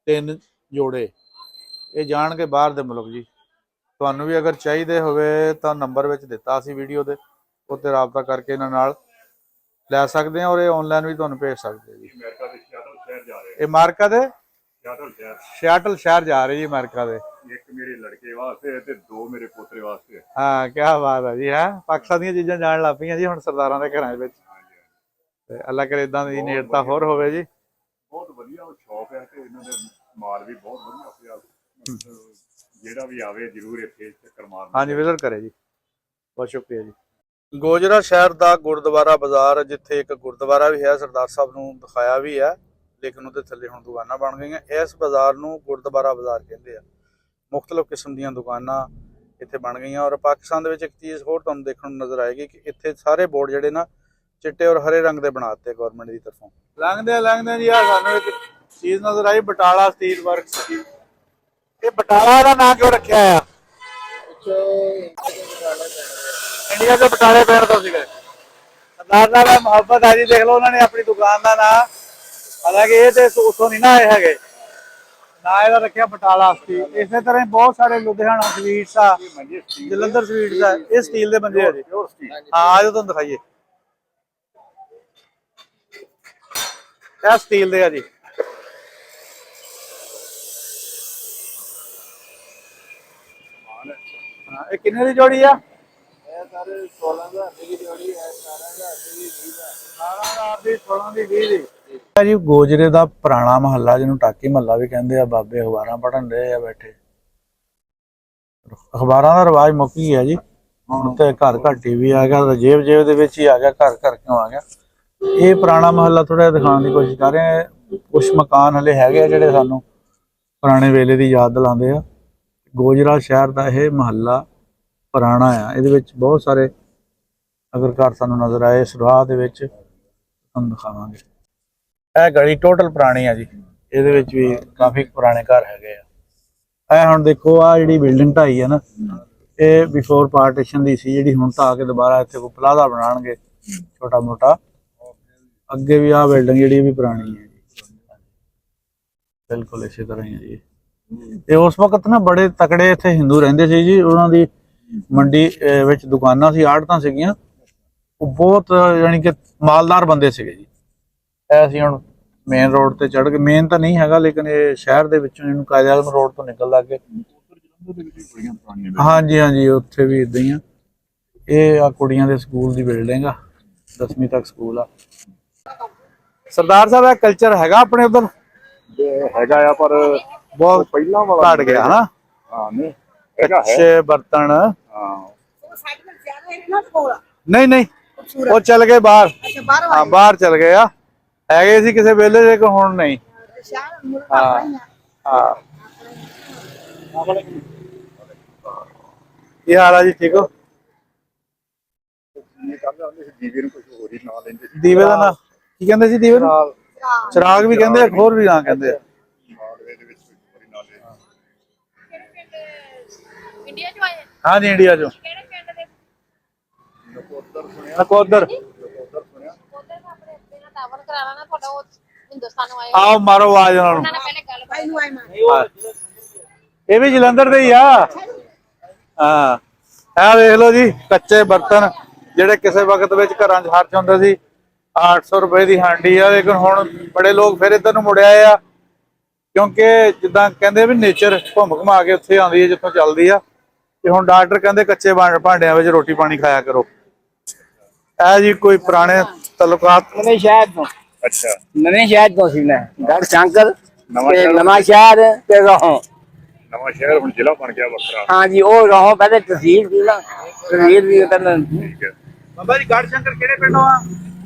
3 ਜੋੜੇ, ਇਹ ਜਾਣਗੇ ਬਾਹਰ ਦੇ ਮੁਲਕ ਜੀ। ਤੁਹਾਨੂੰ ਵੀ ਅਗਰ ਚਾਹੀਦੇ ਹੋਵੇ ਤਾਂ ਨੰਬਰ ਵਿੱਚ ਦਿੱਤਾ ਅਸੀਂ ਵੀਡੀਓ ਦੇ ਉੱਤੇ ਰਾਬਤਾ ਕਰਕੇ ਇਹਨਾਂ ਨਾਲ ਲੈ ਸਕਦੇ ਆ, ਔਰ ਇਹ ਆਨਲਾਈਨ ਵੀ ਤੁਹਾਨੂੰ ਭੇਜ ਸਕਦੇ ਜੀ। ਇਹ ਅਮਰੀਕਾ ਦੇ ਸਿਆਟਲ ਸ਼ਹਿਰ ਜਾ ਰਹੇ ਜੀ, ਅਮਰੀਕਾ ਦੇ। ਇੱਕ ਮੇਰੇ ਲੜਕੇ ਵਾਸਤੇ ਤੇ 2 ਮੇਰੇ ਪੋਤਰੇ ਵਾਸਤੇ। ਹਾਂ ਕੀ ਬਾਤ ਹੈ ਜੀ। ਹੈ ਪਾਕਿਸਤਾਨ ਦੀਆਂ ਚੀਜ਼ਾਂ ਜਾਣ ਲੱਗ ਪਈਆਂ ਜੀ ਹੁਣ ਸਰਦਾਰਾਂ ਦੇ ਘਰਾਂ ਵਿੱਚ। ਤੇ ਅੱਲਾ ਕਰੇ ਇਦਾਂ ਦੀ ਨੇੜਤਾ ਹੋਰ ਹੋਵੇ ਜੀ। ਬਹੁਤ ਵਧੀਆ ਉਹ ਸ਼ੌਪ ਹੈ ਤੇ ਇਹਨਾਂ ਦੇ ਮਾਲ ਵੀ ਬਹੁਤ ਵਧੀਆ ਪਿਆ। ਜਿਹੜਾ ਵੀ ਆਵੇ ਜਰੂਰ ਇੱਥੇ ਚੱਕਰ ਮਾਰਨਾ। ਹਾਂਜੀ ਵਿਜ਼ਿਟ ਕਰੇ ਜੀ, ਬਹੁਤ ਸ਼ੁਕਰੀਆ ਜੀ। ਗੋਜਰਾ ਸ਼ਹਿਰ ਦਾ ਗੁਰਦੁਆਰਾ ਬਾਜ਼ਾਰ, ਜਿੱਥੇ ਇੱਕ ਗੁਰਦੁਆਰਾ ਵੀ ਹੈ, ਸਰਦਾਰ ਸਾਹਿਬ ਨੂੰ ਦਿਖਾਇਆ ਵੀ ਹੈ, ਲੇਕਿਨ ਉਹਦੇ ਥੱਲੇ ਹੁਣ ਦੁਕਾਨਾਂ ਬਣ ਗਈਆਂ। ਇਸ ਬਾਜ਼ਾਰ ਨੂੰ ਗੁਰਦੁਆਰਾ ਬਾਜ਼ਾਰ ਕਹਿੰਦੇ ਆ। ਮੁਖਤਲਿਫ ਕਿਸਮ ਦੀਆਂ ਦੁਕਾਨਾਂ ਇੱਥੇ ਬਣ ਗਈਆਂ। ਔਰ ਪਾਕਿਸਤਾਨ ਦੇ ਵਿੱਚ ਇੱਕ ਚੀਜ਼ ਹੋਰ ਤੁਹਾਨੂੰ ਦੇਖਣ ਨੂੰ ਨਜ਼ਰ ਆਏਗੀ ਕਿ ਇੱਥੇ ਸਾਰੇ ਬੋਰਡ ਜਿਹੜੇ ਨਾ ਚਿੱਟੇ ਔਰ ਹਰੇ ਰੰਗ ਦੇ ਬਣਾ ਦਿੱਤੇ ਗਵਰਨਮੈਂਟ ਦੀ ਤਰਫੋਂ। ਲੰਘਦੇ ਜੀ ਆ ਸਾਨੂੰ ਇੱਕ ਚੀਜ਼ ਨਜ਼ਰ ਆਈ, ਬਟਾਲਾ ਸਟੀਲ ਵਰਕਸ। ਇਹ ਬਟਾਲਾ ਦਾ ਨਾਂ ਕਿਉਂ ਰੱਖਿਆ ਆ? ਇੰਡੀਆ ਦੇ ਬਟਾਲੇ ਪਿੰਡ ਤੋਂ ਸੀਗੇ ਸਰਦਾਰ ਸਾਹਿਬ। ਮੁਹੱਬਤ ਹੈ ਜੀ, ਦੇਖ ਲਓ ਉਹਨਾਂ ਨੇ ਆਪਣੀ ਦੁਕਾਨ ਦਾ ਨਾਂ, ਹਾਲਾਂਕਿ ਇਹ ਤੇ ਉੱਥੋਂ ਨਹੀਂ ਨਾ ਆਏ ਹੈਗੇ, ਨਾ ਇਹਦਾ ਰੱਖਿਆ ਬਟਾਲਾ ਸਟੀਲ। ਇਸੇ ਤਰ੍ਹਾਂ ਬਹੁਤ ਸਾਰੇ ਲੁਧਿਆਣਾ ਸਵੀਟਸ ਆ, ਜਲੰਧਰ ਸਵੀਟਸ ਆ, ਇਹ ਸਟੀਲ ਦੇ ਬੰਦੇ ਆ ਜੀ। ਹਾਂ ਆਜੋ ਤੁਹਾਨੂੰ ਦਿਖਾਈਏ, ਇਹ ਸਟੀਲ ਦੇ ਆ ਜੀ। ਇਹ ਕਿੰਨੇ ਦੀ ਜੋੜੀ ਆ? ਇਹ ਸਾਰੇ 16,000 ਦੀ ਜੋੜੀ ਹੈ, 17,000 ਦੀ 20,000 ਦੀ 16 ਦੀ 20 ਦੀ। ਜੀ ਗੋਜਰੇ ਦਾ ਪੁਰਾਣਾ ਮਹੱਲਾ, ਜਿਹਨੂੰ ਟਾਕੀ ਮਹੱਲਾ ਵੀ ਕਹਿੰਦੇ ਆ। ਬਾਬੇ ਅਖਬਾਰਾਂ ਪੜ੍ਹਨ ਰਹੇ ਆ ਬੈਠੇ। ਅਖਬਾਰਾਂ ਦਾ ਰਿਵਾਜ ਮੁੱਕ ਗਿਆ ਜੀ, ਹੁਣ ਤੇ ਘਰ ਘਰ ਟੀਵੀ ਆ ਗਿਆ, ਜੇਬ ਦੇ ਵਿੱਚ ਹੀ ਆ ਗਿਆ, ਘਰ ਘਰ ਕਿਉਂ ਆ ਗਿਆ। ਇਹ ਪੁਰਾਣਾ ਮਹੱਲਾ ਥੋੜਾ ਜਿਹਾ ਦਿਖਾਉਣ ਦੀ ਕੋਸ਼ਿਸ਼ ਕਰ ਰਹੇ ਆ। ਕੁਛ ਮਕਾਨ ਹਲੇ ਹੈਗੇ ਆ ਜਿਹੜੇ ਸਾਨੂੰ ਪੁਰਾਣੇ ਵੇਲੇ ਦੀ ਯਾਦ ਦਿਲਾਉਂਦੇ ਆ। ਗੋਜਰਾ ਸ਼ਹਿਰ ਦਾ ਇਹ ਮਹੱਲਾ ਪੁਰਾਣਾ ਆ, ਇਹਦੇ ਵਿੱਚ ਬਹੁਤ ਸਾਰੇ ਅਗਰ ਘਰ ਸਾਨੂੰ ਨਜ਼ਰ ਆਏ ਇਸ ਰਾਹ ਦੇ ਵਿੱਚ ਤੁਹਾਨੂੰ ਦਿਖਾਵਾਂਗੇ। ਇਹ ਗਲੀ ਟੋਟਲ ਪੁਰਾਣੀ ਆ ਜੀ, ਇਹਦੇ ਵਿੱਚ ਵੀ ਕਾਫੀ ਪੁਰਾਣੇ ਘਰ ਹੈਗੇ ਆ। ਇਹ ਹੁਣ ਦੇਖੋ ਆ ਜਿਹੜੀ ਬਿਲਡਿੰਗ ਢਾਈ ਆ ਨਾ, ਇਹ ਬਿਫੋਰ ਪਾਰਟੀਸ਼ਨ ਦੀ ਸੀ, ਜਿਹੜੀ ਹੁਣ ਢਾਹ ਕੇ ਦੁਬਾਰਾ ਇੱਥੇ ਕੋਈ ਪਲਾਜ਼ਾ ਬਣਾਉਣਗੇ ਛੋਟਾ ਮੋਟਾ। ਅੱਗੇ ਵੀ ਆਹ ਬਿਲਡਿੰਗ ਜਿਹੜੀ ਵੀ ਪੁਰਾਣੀ ਹੈ ਜੀ, ਬਿਲਕੁਲ ਇਸੇ ਤਰ੍ਹਾਂ ਹੀ ਹੈ ਜੀ। ਤੇ ਉਸ ਵਕਤ ਨਾ ਬੜੇ ਤਕੜੇ ਇੱਥੇ ਹਿੰਦੂ ਰਹਿੰਦੇ ਸੀ ਜੀ। ਉਹਨਾਂ ਦੀ ਮੰਡੀ ਵਿੱਚ ਦੁਕਾਨਾਂ ਸੀ, ਆੜਤਾਂ ਸੀਗੀਆਂ, ਉਹ ਬਹੁਤ ਯਾਨੀ ਕਿ ਮਾਲਦਾਰ ਬੰਦੇ ਸੀਗੇ ਜੀ। ਇਹ ਅਸੀਂ ਹੁਣ ਮੇਨ ਰੋਡ ਤੇ ਚੜ੍ਹ ਕੇ, ਮੇਨ ਤਾਂ ਨਹੀਂ ਹੈਗਾ ਲੇਕਿਨ ਇਹ ਸ਼ਹਿਰ ਦੇ ਵਿੱਚੋਂ ਇਹਨੂੰ ਕਾਇਦ ਆਜ਼ਮ ਰੋਡ ਤੋਂ ਨਿਕਲਦਾ ਅੱਗੇ। ਹਾਂਜੀ ਹਾਂਜੀ ਉੱਥੇ ਵੀ ਇਦਾਂ ਹੀ ਆ। ਇਹ ਆ ਕੁੜੀਆਂ ਦੇ ਸਕੂਲ ਦੀ ਬਿਲਡਿੰਗ ਆ, 10ਵੀਂ ਤੱਕ ਸਕੂਲ ਆ। ਸਰਦਾਰ ਸਾਹਿਬ ਇਹ ਕਲਚਰ ਹੈਗਾ ਆਪਣੇ ਉਧਰ? ਹੈਗਾ ਆ ਪਰ ਬਹੁਤ ਪਹਿਲਾਂ ਵਾਲਾ ਘਟ ਗਿਆ ਹਨਾ। ਹਾਂ ਨਹੀਂ ਕੱਚੇ ਬਰਤਨ। ਹਾਂ ਨਹੀਂ ਨਹੀਂ ਉਹ ਚਲ ਗਏ ਬਾਹਰ। ਹਾਂ ਬਾਹਰ ਚਲ ਗਏ ਆ, ਹੈਗੇ ਸੀ ਕਿਸੇ ਵੇਲੇ ਦੇ, ਹੁਣ ਨਹੀਂ। ਹਾਂ ਹਾਂ ਕੀ ਹਾਲ ਆ ਜੀ, ਠੀਕ ਹੋ? ਦੀਵੇ ਨੂੰ ਕੁਝ ਹੋਰ ਹੀ ਨਾਂ ਲੈਂਦੇ ਸੀ। ਦੀਵੇ ਦਾ ਨਾਂ ਕੀ ਕਹਿੰਦੇ ਸੀ? ਦੀਵੇ ਨੂੰ ਚਿਰਾਗ ਵੀ ਕਹਿੰਦੇ ਆ, ਹੋਰ ਵੀ ਨਾਂ ਕਹਿੰਦੇ ਆ। ਇੰਡੀਆ ਚੋਂ ਆਏ? ਹਾਂਜੀ ਇੰਡੀਆ ਚੋਂ। ਕਿਹੜੇ ਪਿੰਡ ਦੇ? ਨਕੋਦਰ। ਉਹਦੇ ਨਾਲ ਆਪਣੇ ਇੱਥੇ ਨਾਲ ਤਾਵਨ ਕਰਾਣਾ ਨਾ ਤੁਹਾਡਾ, ਉਹ ਹਿੰਦੁਸਤਾਨ ਨੂੰ ਆਏ ਆਓ ਮਾਰੋ ਆਵਾਜ਼ ਉਹਨਾਂ ਨੂੰ। ਉਹਨਾਂ ਨੇ ਪਹਿਲੇ ਗੱਲ ਬਾਈ ਨੂੰ ਆਏ ਇਹ ਵੀ ਜਲੰਧਰ ਦੇ ਹੀ ਆ। ਹਾਂ ਇਹ ਵੇਖ ਲਓ ਜੀ, ਕੱਚੇ ਬਰਤਨ ਜਿਹੜੇ ਕਿਸੇ ਵਕਤ ਵਿੱਚ ਘਰਾਂ 'ਚ ਖਰਚ ਹੁੰਦੇ ਸੀ। 800 ਰੁਪਏ ਦੀ ਹਾਂਡੀ ਆ, ਲੇਕਿਨ ਹੁਣ ਬੜੇ ਲੋਕ ਫਿਰ ਇੱਧਰ ਨੂੰ ਮੁੜਿਆ ਆ, ਕਿਉਂਕਿ ਜਿੱਦਾਂ ਕਹਿੰਦੇ ਵੀ ਨੇਚਰ ਘੁੰਮ ਘੁਮਾ ਕੇ ਉੱਥੇ ਆਉਂਦੀ ਹੈ ਜਿੱਥੋਂ ਚੱਲਦੀ ਆ। ਤੇ ਹੁਣ ਡਾਕਟਰ ਕਹਿੰਦੇ ਕੱਚੇ ਭਾਂਡਿਆਂ ਵਿੱਚ ਰੋਟੀ ਪਾਣੀ ਖਾਇਆ ਕਰੋ। ਇਹ ਜੀ ਕੋਈ ਪੁਰਾਣੇ ਤਲੁਕਾਤ। ਨਵੇਂ ਸ਼ਹਿਰ ਤੋਂ ਅੱਛਾ, ਨਵੇਂ ਸ਼ਹਿਰ ਤੋਂ ਸੀ ਮੈਂ ਗੜ ਸ਼ੰਕਰ ਨਵਾਂ ਤੇ ਸ਼ਹਿਰ। ਨਵਾਂ ਸ਼ਹਿਰ ਤੇ ਰਹੋ। ਨਵਾਂ ਸ਼ਹਿਰ ਹੁਣ ਜ਼ਿਲ੍ਹਾ ਬਣ ਗਿਆ ਵੱਖਰਾ। ਹਾਂਜੀ ਉਹ ਰਹੋ ਪਹਿਲੇ ਤਹਿਸੀਲ ਸੀ ਨਾ, ਤਹਿਸੀਲ ਵੀ ਪਹਿਲਾਂ ਠੀਕ ਹੈ। ਬਾਬਾ ਜੀ ਗੜ ਸ਼ੰਕਰ ਕਿਹੜੇ ਪਿੰਡੋਂ ਆ?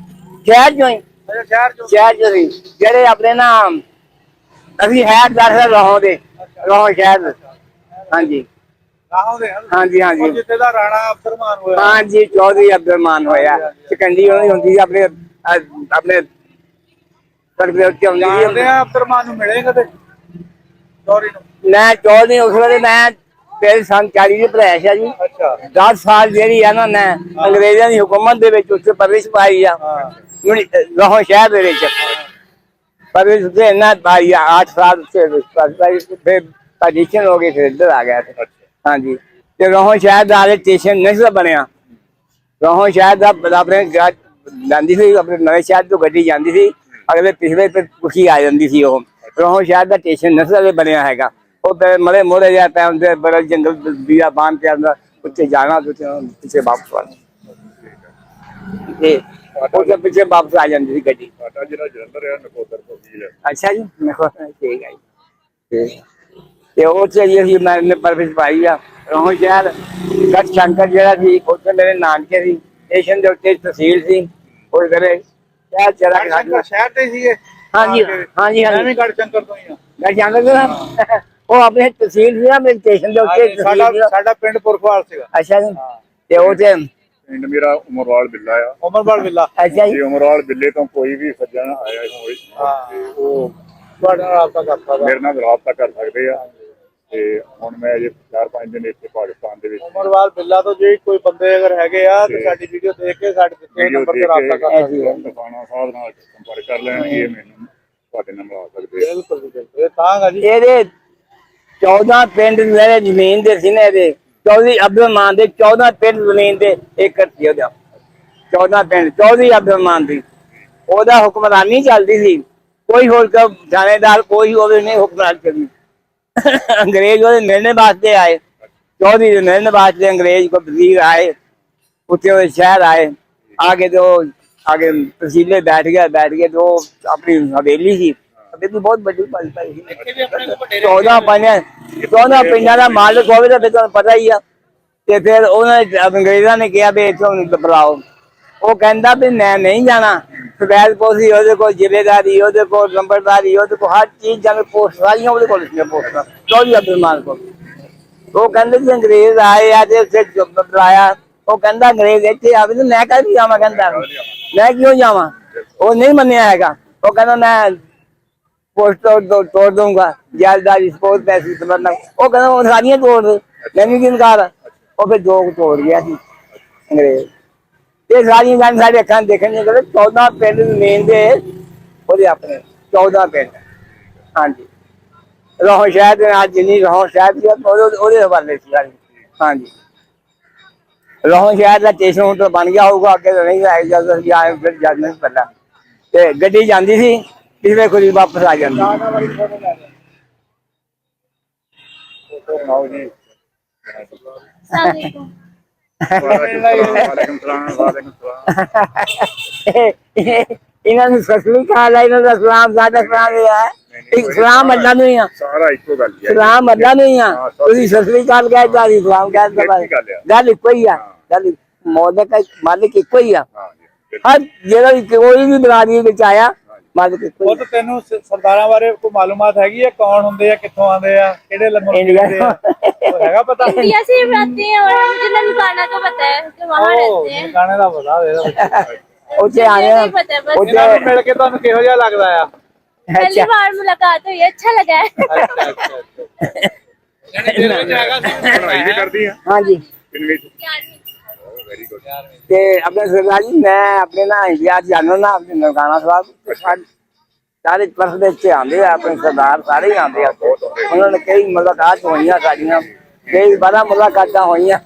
ਸ਼ਹਿਰ ਚੋਂ ਹੀ, ਅੱਛਾ, ਸ਼ਹਿਰ ਚੋਂ। ਸ਼ਹਿਰ ਚੋਂ ਸੀ ਜਿਹੜੇ ਆਪਣੇ ਨਾ ਅਸੀਂ ਹੈ ਦਰਅਸਲ ਰਹੋ ਦੇ, ਰਹੋ ਸ਼ਹਿਰ। ਹਾਂਜੀ ਰਾਹੋਂ ਦੇ ਹਨ। ਹਾਂਜੀ ਹਾਂਜੀ ਜਿੱਥੇ ਦਾ ਰਾਣਾ ਅਬਦੁਰਮਾਨ ਹੋਇਆ। ਹਾਂਜੀ ਚੌਧਰੀ ਅਬਦੁਰਮਾਨ ਹੋਇਆ। ਚਕੰਡੀ ਉਹਦੀ ਹੁੰਦੀ ਸੀ ਆਪਣੇ ਆਪਣੇ ਕਰਦੇ ਉੱਤੇ ਹੁੰਦੀ ਜਾਣਦੇ ਸੀ। ਆ ਅਬਦੁਰਮਾਨ ਨੂੰ, ਮਿਲੇ ਕਦੇ? ਸੌਰੀ ਨੂੰ। ਮੈਂ ਚੌਧਰੀ ਉਸ ਵੇਲੇ ਮੈਂ ਤੇਰੇ ਸੰਨ 40 ਦੀ ਭਰੈਸ਼ ਆ ਜੀ। ਅੱਛਾ। 10 ਸਾਲ ਜਿਹੜੀ ਆ ਨਾ ਮੈਂ ਅੰਗਰੇਜ਼ਾਂ ਦੀ ਹੁਕੂਮਤ ਦੇ ਵਿੱਚ ਉੱਥੇ ਪਰਵਿਸ਼ ਪਾਈ ਆ। ਰਹੋ ਸ਼ਹਿਰ ਦੇ ਵਿੱਚ ਪਰਵਿਸ਼ ਉੱਥੇ ਇੰਨਾ ਪਾਈ ਆ 8 ਸਾਲ ਉੱਥੇ ਫਿਰ ਪੋਜੀਸ਼ਨ ਹੋ ਗਈ, ਫਿਰ ਇੱਧਰ ਆ ਗਿਆ। ਹਾਂਜੀ ਤੇ ਰਹੋ ਸ਼ਹਿਰ ਦਾ ਸਟੇਸ਼ਨ ਨਹੀਂ ਬਣਿਆ। ਰਹੋ ਸ਼ਹਿਰ ਦਾ ਆਪਣੇ ਜਾਂਦੀ ਸੀ, ਆਪਣੇ ਨਵੇਂ ਸ਼ਹਿਰ ਤੋਂ ਗੱਡੀ ਜਾਂਦੀ ਸੀ, ਅਗਲੇ ਪਿਛਲੇ ਤੇ ਕੁਛੀ ਆ ਜਾਂਦੀ ਸੀ। ਉਹ ਰਹੋ ਸ਼ਹਿਰ ਦਾ ਸਟੇਸ਼ਨ ਨਹੀਂ ਬਣਿਆ ਹੈਗਾ। ਉਹ ਮਲੇ ਮੋੜੇ ਜਾ ਪੈ ਹੁੰਦੇ, ਬੜਾ ਜੰਗਲ ਦੀਆ ਬਾਂਧ ਕੇ ਅੰਦਰ ਉੱਥੇ ਜਾਣਾ, ਪਿੱਛੇ ਵਾਪਸ ਆਉਣਾ ਤੇ ਉਹਦੇ ਪਿੱਛੇ ਵਾਪਸ ਆ ਜਾਂਦੀ ਸੀ ਗੱਡੀ। ਸਾਡਾ ਜਿਹੜਾ ਜਲੰਧਰ ਹੈ ਨਕੋਦਰ ਤਹਿਸੀਲ ਹੈ। ਅੱਛਾ ਜੀ, ਮੈਂ ਕਿਹਾ ਠੀਕ ਹੈ ਜੀ। ਤੇ ਉਹ ਚ ਅਸੀਂ ਮੈਂ ਪਰਵਿਸ਼ ਪਾਈ ਆ। ਰਹੋ ਸ਼ਹਿਰ ਗੜ ਸ਼ੰਕਰ ਜਿਹੜਾ ਸੀ ਉੱਥੇ ਮੇਰੇ ਨਾਨਕੇ ਸੀ, ਸਟੇਸ਼ਨ ਦੇ ਉੱਤੇ ਤਹਿਸੀਲ ਸੀ। ਉਹ ਕਰੇ ਸ਼ਹਿਰ ਚਲਾ ਗੜ ਸ਼ੰਕਰ ਸ਼ਹਿਰ ਦੇ ਸੀਗੇ? ਹਾਂਜੀ ਹਾਂਜੀ ਮੈਂ ਹਾਂਜੀ ਵੀ ਗੜ ਸ਼ੰਕਰ ਤੋਂ ਹੀ ਆ। ਗੜ ਸ਼ੰਕਰ ਤੋਂ ਉਹ ਆਪਣੇ ਤਹਿਸੀਲ ਸੀ ਨਾ, ਮੇਰੇ ਸਟੇਸ਼ਨ ਦੇ ਉੱਤੇ ਤਹਿਸੀਲ ਸੀ। ਸਾਡਾ ਪਿੰਡ ਪੁਰਖਵਾਲ ਸੀਗਾ। ਅੱਛਾ ਜੀ। ਤੇ ਉਹ ਤੇ ਪਿੰਡ ਮੇਰਾ ਉਮਰਵਾਲ ਬਿੱਲਾ ਆ। ਉਮਰਵਾਲ ਬਿੱਲਾ। ਅੱਛਾ ਜੀ। ਜੇ ਉਮਰਵਾਲ ਬਿੱਲੇ ਤੋਂ ਕੋਈ ਵੀ ਸੱਜਣ ਆਇਆ ਹੋਵੇ ਤੇ ਉਹ ਤੁਹਾਡੇ ਨਾਲ ਰਾਬਤਾ ਕਰ ਸਕਦਾ। ਮੇਰੇ ਨਾਲ ਰਾਬਤਾ ਕਰ ਸਕਦੇ ਆ। ਤੇ ਹੁਣ ਮੈਂ ਅਜੇ 4-5 ਦਿਨ ਇੱਥੇ ਪਾਕਿਸਤਾਨ ਦੇ ਵਿੱਚ ਉਮਰਵਾਲ ਬਿੱਲਾ ਤੋਂ ਜੇ ਕੋਈ ਬੰਦੇ ਅਗਰ ਹੈਗੇ ਆ ਤੇ ਸਾਡੀ ਵੀਡੀਓ ਦੇਖ ਕੇ ਸਾਡੇ ਦਿੱਤੇ ਵੀਡੀਓ ਨੰਬਰ ਦੇਖ ਤੇ ਰਾਬਤਾ ਕਰ ਸਕਦੇ ਕੇ ਆ। ਕਿਸਾਨਾਂ ਸਾਹਿਬ ਨਾਲ ਸੰਪਰਕ ਕਰ ਲੈਣਗੇ। ਇਹ ਮੈਨੂੰ ਤੁਹਾਡੇ ਨਾਲ ਮਿਲਾ ਸਕਦੇ ਆ। ਬਿਲਕੁਲ ਜੀ, ਬਿਲਕੁਲ। ਇਹ ਤਾਂ ਗਾ ਜੀ। ਇਹਦੇ 14 ਪਿੰਡ ਮੇਰੇ ਜ਼ਮੀਨ ਦੇ ਸੀ ਨੇ। ਇਹਦੇ ਚੌਧਰੀ ਅਬਦੁਰਮਾਨ ਦੇ 14 ਪਿੰਡ ਜ਼ਮੀਨ ਦੇ ਏਕੜ ਸੀ ਉਹਦਾ। 14 ਪਿੰਡ ਚੌਧਰੀ ਅਬਦੁਰਮਾਨ ਦੀ ਉਹਦਾ ਹੁਕਮਰਾਨੀ ਚੱਲਦੀ ਸੀ। ਕੋਈ ਹੋਰ ਥਾਣੇਦਾਰ ਕੋਈ ਹੋਵੇ ਨਹੀਂ ਹੁਕਮਰਾਨ ਕਰਨੀ। ਅੰਗਰੇਜ਼ ਉਹਦੇ ਮਿਲਣੇ ਵਾਸਤੇ ਆਏ, ਚੌਧਰੀ ਦੇ ਮਿਲਣੇ ਵਾਸਤੇ ਅੰਗਰੇਜ਼ ਕੋ ਵਜ਼ੀਰ ਆਏ। ਉੱਥੇ ਉਹਦੇ ਸ਼ਹਿਰ ਆਏ, आगे तो आगे तहसीले बैठ गए तो अपनी हवेली ही हवेली बहुत बड़ी पाई 14 पिंडा का मालिक होवे तो फिर तुहानू पता ही आ। ते फिर उन्होंने अंग्रेजा ने कहा भी इथों बुलाओ। वो कहता भी मैं नहीं जाना। सफैद पोसी ओहदे कोल जिलेदारी ओहदे कोल नंबरदारी ओहदे कोल हर चीज जावे पोस्ट सारियां ओहदे कोल सी पोस्टां चौधरी अब्दुल को। वो कहते जी अंग्रेज आए आ ते बुलाया। वो कहता अंग्रेज इत्थे आवे ते मैं कह जावां कहंदा मैं क्यों जावां। वो नहीं मन्निया हैगा। वो कहंदा मैं पोस्ट तोड़ दूंगा जायदारी सपोज पैसे समझना। वो कहंदा वो सारियां तोड़ दे मैनूं की इनकार। वो फिर दो तोड़ गया सी अंग्रेज। ये सारियां गल्लां साडे अखां देखण दी गल 14 पिंड जमीन दे ओहदे अपने 14 पिंड। हाँ जी रहो शायद आज जिन्नी रहो शायद ओहदे हवाले सी सारी। हाँ जी रहो शहर का स्टेशन तो बन गया होगा अगे तो नहीं आए फिर जद नहीं पता ते गड्डी जाती सी पिछले खुद वापस आ जाती। Assalamualaikum. वालेकुम सलाम वालेकुम सलाम। इन्हों ने ससली खा ला इन्हों का सलाम साडा सलाम है सलाम अल्लाह नूं ही आ। सारा इको गल है सलाम अल्लाह नूं ही आ। तुसीं ससली काल कह दी सलाम कह दा गल इको ही आ। गल मौलिक मालिक इको ही आ। हर जेड़ा कोई भी बिरादरी विच आया मालिक इको ही। ਉਹ ਤਾਂ ਤੈਨੂੰ ਸਰਦਾਰਾਂ ਬਾਰੇ ਕੋਈ ਮਾਲੂਮਾਤ ਹੈਗੀ ਹੈ? ਕੌਣ ਹੁੰਦੇ ਆ, ਕਿੱਥੋਂ ਆਉਂਦੇ ਆ, ਕਿਹੜੇ ਲੰਗਰ ਦੇ ਆ? ਉਹ ਹੈਗਾ पता? इंडिया से रहते हैं और मुझे ननकाना का पता है कि वहाँ रहते हैं। ਗਾਣੇ ਦਾ ਪਤਾ ਇਹਦਾ। ਉੱਥੇ ਆਏ नहीं पता है बस। ਇਹਨਾਂ ਨੂੰ ਮਿਲ ਕੇ ਤੁਹਾਨੂੰ ਕਿਹੋ ਜਿਹਾ ਲੱਗਦਾ ਆ? पहली बार मुलाकात हुई अच्छा लगा है। पढ़ाई भी करती है हाँ जी किनवी वेरी गुड। ते अपने सरदार जी मैं अपने ना इंडिया जाना ना अपने ननकाना साहब सारे परस दे आते अपने सरदार सारे ही आते। उन्होंने कई मुलाकात हुई साड़ियाँ ਕਈ ਬੜਾ ਮੁਲਾਕਾਤਾਂ ਹੋਈਆਂ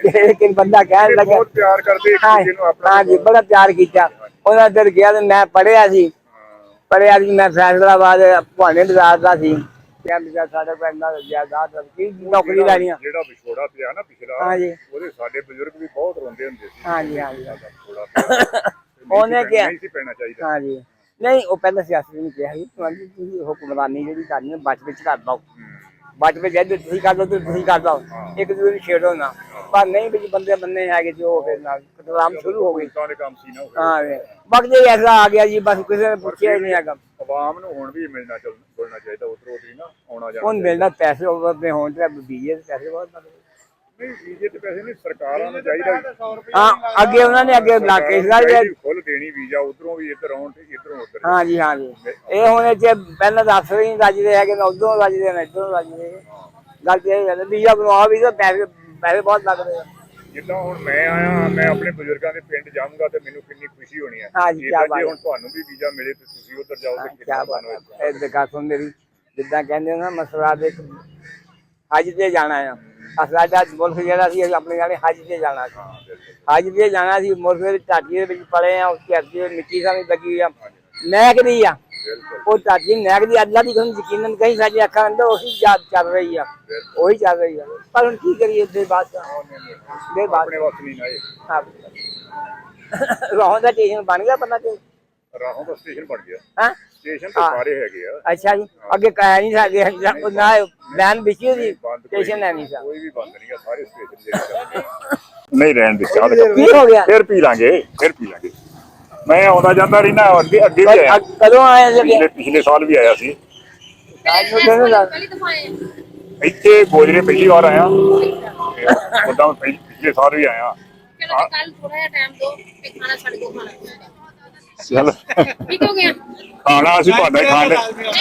ਲੇਕਿਨ ਬੰਦਾ ਕਹਿਣ ਲੱਗਾ ਬਹੁਤ ਪਿਆਰ ਕਰਦੇ ਇੱਕ ਹਾਂ ਦੂਜੇ ਨੂੰ ਆਪਣਾ ਹਾਂ ਜੀ ਬੜਾ ਪਿਆਰ ਕੀਤਾ। ਉਹਨਾਂ ਦਰ ਗਿਆ ਤੇ ਮੈਂ ਪੜ੍ਹਿਆ ਸੀ ਮੈਂ ਫੈਸਲਾਬਾਦ ਭਾਣੇ ਬਾਜ਼ਾਰ ਦਾ ਸੀ ਕਹਿੰਦਾ ਸਾਡੇ ਪਿੰਡ ਦਾ ਜਾਇਦਾਦ ਕੀ ਨੌਕਰੀ ਲੈਣੀ ਆ। ਜਿਹੜਾ ਵਿਛੋੜਾ ਪਿਆ ਨਾ ਪਿਛਲਾ ਹਾਂ ਜੀ ਉਹਦੇ ਸਾਡੇ ਬਜ਼ੁਰਗ ਵੀ ਬਹੁਤ ਰੋਂਦੇ ਹੁੰਦੇ ਸੀ। ਹਾਂ ਜੀ ਹਾਂ ਜੀ ਵਿਛੋੜਾ ਪਿਆ ਉਹਨੇ ਕਿਹਾ ਨਹੀਂ ਸੀ ਪੈਣਾ ਚਾਹੀਦਾ। ਹਾਂ ਜੀ ਨਹੀਂ ਉਹ ਪਹਿਲਾਂ ਸਿਆਸਤ ਨੂੰ ਕਿਹਾ ਸੀ ਤੁਹਾਨੂੰ ਤੁਸੀਂ ਹੁਕਮਰਾਨੀ ਜਿਹੜੀ ਕਰਨੀ ਬਚ ਵਿੱਚ ਕਰ ਲਓ ਬਚ ਵਿੱਚ ਜੇ ਤੁਸੀਂ ਕਰ ਲਓ ਤੁਸੀਂ ਕਰ ਲਓ ਇੱਕ ਦੂਜੇ ਨੂੰ ਛੇੜੋ ਨਾ ਪਰ ਨਹੀਂ ਵੀ ਬੰਦੇ ਬੰਨੇ ਹੈਗੇ ਜੋ ਫਿਰ ਨਾਲ ਕਦਰਾਮ ਸ਼ੁਰੂ ਹੋ ਗਈ ਲੋਕਾਂ ਦੇ ਕੰਮ ਸੀ ਨਾ ਉਹ। ਹਾਂ ਵਕਤ ਇਹ ਐਸਾ ਆ ਗਿਆ ਜੀ ਬਸ ਕਿਸੇ ਨੇ ਪੁੱਛਿਆ ਹੀ ਨਹੀਂ ਹੈਗਾ। ਆਵਾਮ ਨੂੰ ਹੁਣ ਵੀ ਮਿਲਣਾ ਚਾਹੀਦਾ ਉਧਰੋਂ ਉਧਰੀ ਨਾ ਆਉਣਾ ਜਾਣਾ ਹੁਣ ਮਿਲਣਾ ਪੈਸੇ ਉਹਦੇ ਹੋਣ ਤੇ ਬੀਜੇ ਪੈਸੇ ਬਹੁਤ ਲੱਗਦੇ ਨਹੀਂ ਵੀਜ਼ੇ ਤੇ ਪੈਸੇ ਨਹੀਂ ਸਰਕਾਰਾਂ ਨੂੰ ਚਾਹੀਦਾ ਹਾਂ ਅੱਗੇ ਉਹਨਾਂ ਨੇ ਅੱਗੇ ਲਾ ਕੇ ਫੁੱਲ ਦੇਣੀ ਵੀਜ਼ਾ ਉਧਰੋਂ ਵੀ ਇੱਧਰ ਆਉਣ ਤੇ ਇੱਧਰੋਂ ਉੱਧਰ। ਹਾਂ ਜੀ ਹਾਂ ਜੀ ਇਹ ਹੁਣ ਜੇ ਪਹਿਲਾਂ ਦੱਸ ਰਹੀ ਰੱਜਦੇ ਹੈਗੇ ਨਾ ਉਧਰੋਂ ਰੱਜਦੇ ਨੇ ਇੱਧਰੋਂ ਰੱਜਦੇ ਗੱਲ ਤੇ ਇਹ ਹੈ ਵੀਜ਼ਾ ਬਣਵਾ ਵੀ ਤਾਂ ਪੈਸੇ ਬਹੁਤ ਲੱਗਦੇ ਆ। ਜਿੱਦਾਂ ਹੁਣ ਮੈਂ ਆਇਆ ਮੈਂ ਆਪਣੇ ਬਜ਼ੁਰਗਾਂ ਦੇ ਪਿੰਡ ਜਾਊਂਗਾ ਤੇ ਮੈਨੂੰ ਕਿੰਨੀ ਖੁਸ਼ੀ ਹੋਣੀ ਹੈ। ਹਾਂ ਜੀ, ਕਿਆ ਜੇ ਬਾਤ ਹੁਣ ਤੁਹਾਨੂੰ ਵੀ ਵੀਜ਼ਾ ਮਿਲੇ ਤੇ ਤੁਸੀਂ ਉੱਧਰ ਜਾਓ ਤੇ ਕਿਆ ਕਿੰਨਾ ਬਾਤ ਤੁਹਾਨੂੰ ਹੈ। ਇਹ ਦੇਖਾ ਸੁਣ ਮੇਰੀ ਜਿੱਦਾਂ ਕਹਿੰਦੇ ਨਾ ਮਸਲਾ ਦੇ ਹਜ ਤੇ ਜਾਣਾ ਆ ਸਾਡਾ ਮੁਲਕ ਜਿਹੜਾ ਸੀ ਆਪਣੇ ਜਾਣੇ ਹਜ ਤੇ ਜਾਣਾ ਸੀ ਹਜ ਤੇ ਜਾਣਾ ਸੀ ਮੁਲਕ ਦੇ ਢਾਟੀ ਦੇ ਵਿੱਚ ਪੜੇ ਆ ਉਸ ਧਰਤੀ ਮਿੱਟੀ ਸਾਰੀ ਲੱਗੀ ਆ ਨਹਿਕ ਦੀ ਆ ਉਹ ਧਰਤੀ ਨਹਿਕ ਦੀ ਅੱਲਾ ਦੀ ਤੁਹਾਨੂੰ ਯਕੀਨਨ ਕहीं ਸਾਡੀ ਅੱਖਾਂ ਅੰਦਰ ਉਹੀ ਚੱਲ ਰਹੀ ਆ ਉਹੀ ਚੱਲ ਰਹੀ ਆ ਪਰ ਹੁਣ ਕੀ ਕਰੀਏ ਦੇ ਬਾਤ ਦੇ ਬਾਤ ਆਪਣੇ ਵਕਤ ਨਹੀਂ ਨਾ ਰੋਹ ਦਾ ਸਟੇਸ਼ਨ ਬਣ ਗਿਆ ਬੰਨਾ ਤੇ ਰਾਹੋਂ ਦਾ ਸਟੇਸ਼ਨ ਬਣ ਗਿਆ। ਹਾਂ ਸਟੇਸ਼ਨ ਤੇ ਸਾਰੇ ਹੈਗੇ ਆ। ਅੱਛਾ ਜੀ ਅੱਗੇ ਕਹਿ ਨਹੀਂ ਸਕਦੇ ਨਾ ਵੈਨ ਵਿਚੀ ਦੀ ਸਟੇਸ਼ਨ ਹੈ ਨਹੀਂ ਸਾ ਕੋਈ ਵੀ ਬੰਦ ਨਹੀਂ ਆ ਸਾਰੇ ਸਟੇਸ਼ਨ ਜਿਹੜੇ ਨਹੀਂ ਰਹਿਣ ਦੇ ਚਾਹ ਕੀ ਹੋ ਗਿਆ ਫਿਰ ਪੀ ਲਾਂਗੇ ਮੈਂ ਆਉਂਦਾ ਜਾਂਦਾ ਰਹਿਣਾ ਅੱਗੇ ਵੀ ਆਇਆ ਕਦੋਂ ਆਇਆ ਜੀ ਪਿਛਲੇ ਸਾਲ ਵੀ ਆਇਆ ਸੀ ਪਹਿਲੀ ਦਫਾ ਆਏ ਆ। ਇੱਥੇ ਗੋਜਰੇ ਪਹਿਲੀ ਵਾਰ ਆਇਆ ਉਦਾਂ ਪਿਛਲੇ ਸਾਲ ਵੀ ਆਇਆ। ਚਲੋ ਕੱਲ ਥੋੜਾ ਜਿਹਾ ਟਾਈਮ ਦਿਓ ਤੇ ਖਾਣਾ ਛੱਡ ਦਿਓ ਖਾਣਾ ਚੱਲ ਠੀਕ ਹੋ ਗਿਆ। ਖਾਣਾ ਅਸੀਂ ਤੁਹਾਡਾ ਹੀ ਖਾਣ ਦੇ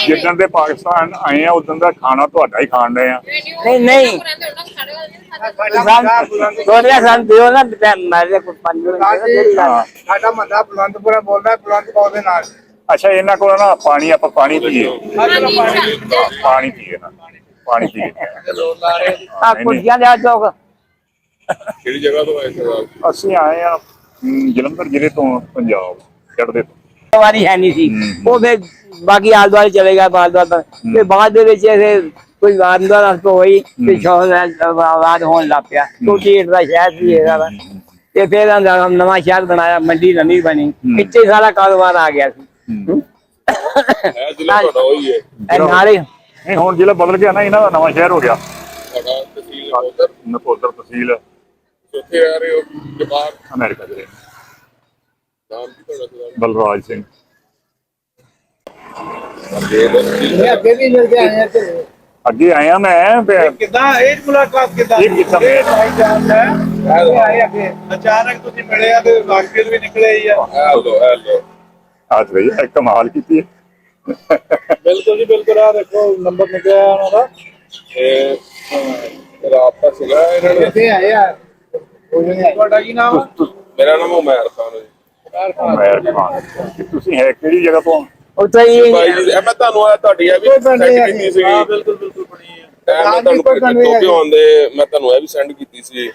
ਜਿੱਦਣ ਦੇ ਪਾਕਿਸਤਾਨ ਆਏ ਆ ਉਦੋਂ ਦਾ ਖਾਣਾ ਤੁਹਾਡਾ ਹੀ ਖਾਣ ਰਹੇ ਆ। ਨਹੀਂ ਸੋਨੀਆ ਸਾਨੂੰ ਦਿਓ ਨਾ ਮਾਰੇ ਕੋ 5 ਮਿੰਟ ਸਾਡਾ ਮੰਦਾ ਬੁਲੰਦਪੁਰਾ ਬੋਲਦਾ ਬੁਲੰਦ ਪਾਉ ਦੇ ਨਾਲ। ਅੱਛਾ ਇਹਨਾਂ ਕੋਲ ਨਾ ਆਪਾਂ ਪਾਣੀ ਪੀਏ ਪਾਣੀ ਪੀਏ ਆ ਕੁਰਸੀਆਂ ਲਿਆ ਚੋਕ ਕਿਹੜੀ ਜਗ੍ਹਾ ਤੋਂ ਆਏ ਸਰਦਾਰ? ਅਸੀਂ ਆਏ ਆ ਜਲੰਧਰ ਜ਼ਿਲ੍ਹੇ ਤੋਂ ਪੰਜਾਬ ਚੜ੍ਹਦੇ ਤੋਂ। ਵਾਰੀ ਹੈ ਨਹੀਂ ਸੀ ਉਹ ਫਿਰ ਬਾਕੀ ਆਲ ਦੁਆਲੇ ਚਲੇ ਗਿਆ ਬਾਲ ਦੁਆਲ ਤੇ ਬਾਅਦ ਦੇ ਵਿੱਚ ਇਹ ਕੋਈ ਵਾਰਦਾਤ ਹੋਈ ਤੇ ਸ਼ੌਹਰਾਦ ਹੋਣ ਲੱਗ ਪਿਆ ਛੋਟੀ ਏਟ ਦਾ ਸ਼ਹਿਰ ਸੀ ਇਹਦਾ ਤੇ ਫਿਰ ਨਵਾਂ ਸ਼ਹਿਰ ਬਣਾਇਆ ਮੰਡੀ ਨਵੀਂ ਬਣੀ ਇੱਥੇ ਸਾਰਾ ਕਾਰੋਬਾਰ ਆ ਗਿਆ ਸੀ ਇਹ ਜ਼ਿਲ੍ਹਾ ਤੁਹਾਡਾ ਉਹੀ ਹੈ ਇਹ ਨਾਲੇ ਨਹੀਂ ਹੁਣ ਜ਼ਿਲ੍ਹਾ ਬਦਲ ਗਿਆ ਨਾ ਇਹਨਾਂ ਦਾ ਨਵਾਂ ਸ਼ਹਿਰ ਹੋ ਗਿਆ ਤੁਹਾਡਾ ਤਹਿਸੀਲ ਉਧਰ ਨਕੋਦਰ ਤਹਿਸੀਲ ਉੱਥੇ ਆ ਰਹੇ ਹੋ ਕਿ ਬਾਹਰ? ਅਮਰੀਕਾ ਦੇ ਨਾਮ ਕੀ ਤੁਹਾਡਾ ਸਰਦਾਰ? ਬਲਰਾਜ ਸਿੰਘ। ਅੱਗੇ ਵੀ ਮਿਲ ਕੇ ਆਏ ਆ ਅੱਗੇ ਆਇਆ ਮੈਂ ਕਿਦਾਂ ਇਹ ਮੁਲਾਕਾਤ ਕਿਦਾਂ ਇਹ ਕਿੱਦਾਂ ਆਏ ਅੱਗੇ ਅਚਾਨਕ ਤੁਸੀਂ ਮਿਲੇ ਆ ਤੇ ਵਾਕਿਆ ਵੀ ਨਿਕਲੇ ਹੀ ਆ। ਹੈਲੋ ਆਜ ਰਹੀ ਹੈ ਕਮਾਲ ਕੀਤੀ ਹੈ। ਬਿਲਕੁਲ ਜੀ ਬਿਲਕੁਲ ਆ ਦੇਖੋ ਨੰਬਰ ਨਿਕਲਿਆ ਉਹਨਾਂ ਦਾ ਇਹ ਰਾਬਤਾ ਸੀਗਾ ਇਹਨਾਂ ਨੂੰ। ਕਿੱਥੇ ਆਏ ਆ ਤੁਹਾਡਾ ਕੀ ਨਾਮ ਆ? ਮੇਰਾ ਨਾਮ ਉਮਰ ਖਾਨ ਹੈ। ਉਮਰ ਖਾਨ। ਤੁਸੀਂ ਹੈ ਕਿਹੜੀ ਜਗ੍ਹਾ ਤੋਂ? ਉੱਥੇ ਹੀ ਭਾਈ ਜੀ ਇਹ ਮੈਂ ਤੁਹਾਨੂੰ ਆ ਤੁਹਾਡੀ ਇਹ ਵੀ ਸੈਂਡ ਕੀਤੀ ਸੀ। ਹਾਂ ਬਿਲਕੁਲ ਬਿਲਕੁਲ ਬਣੀ ਹੈ। ਮੈਂ ਤੁਹਾਨੂੰ ਕਿਉਂ ਆਉਂਦੇ ਮੈਂ ਤੁਹਾਨੂੰ ਇਹ ਵੀ ਸੈਂਡ ਕੀਤੀ ਸੀ।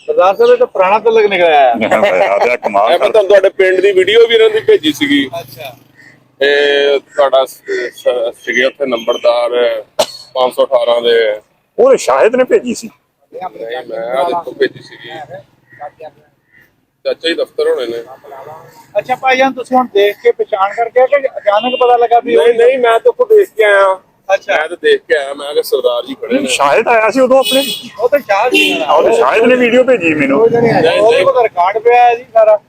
ਸਰਦਾਰ ਸਾਹਿਬ ਇਹ ਤਾਂ ਪੁਰਾਣਾ ਤਲਕ ਨਿਕਲਿਆ ਆ ਕਮਾਲ ਮੈਂ ਤੁਹਾਨੂੰ ਤੁਹਾਡੇ ਪਿੰਡ ਦੀ ਵੀਡੀਓ ਵੀ ਇਹਨਾਂ ਦੀ ਭੇਜੀ ਸੀਗੀ। ਅੱਛਾ ਤੇ ਤੁਹਾਡਾ ਸੀਗੇ ਉੱਥੇ ਨੰਬਰਦਾਰ 518 ਦੇ। ਉਹ ਸ਼ਾਹਿਦ ਨੇ ਭੇਜੀ ਸੀ। ਨਹੀਂ ਮੈਂ ਆ ਦੇਖੋ ਭੇਜੀ ਸੀਗੀ ਚਾਚਾ ਜੀ ਦਫ਼ਤਰ ਹੋਣੇ ਨੇ। ਅੱਛਾ ਭਾਈਜਾਨ ਤੁਸੀਂ ਹੁਣ ਦੇਖ ਕੇ ਪਛਾਣ ਕਰਕੇ ਕਿ ਅਚਾਨਕ ਪਤਾ ਲੱਗਾ ਵੀ ਨਹੀਂ ਮੈਂ ਤਾਂ ਖੁਦ ਦੇਖ ਕੇ ਆਇਆ। ਅੱਛਾ ਮੈਂ ਤਾਂ ਦੇਖ ਕੇ ਆਇਆ ਮੈਂ ਕਿ ਸਰਦਾਰ ਜੀ ਖੜੇ ਨੇ। ਸ਼ਾਹਿਦ ਆਇਆ ਸੀ ਉਦੋਂ ਆਪਣੇ ਉਹ ਤਾਂ ਸ਼ਾਹ ਸੀ ਉਹ ਸ਼ਾਹਿਦ ਨੇ ਵੀਡੀਓ ਭੇਜੀ ਮੈਨੂੰ। ਉਹਦੇ ਕੋਲ ਰਿਕਾਰਡ ਪਿਆ ਹੈ ਜੀ ਸਾਰਾ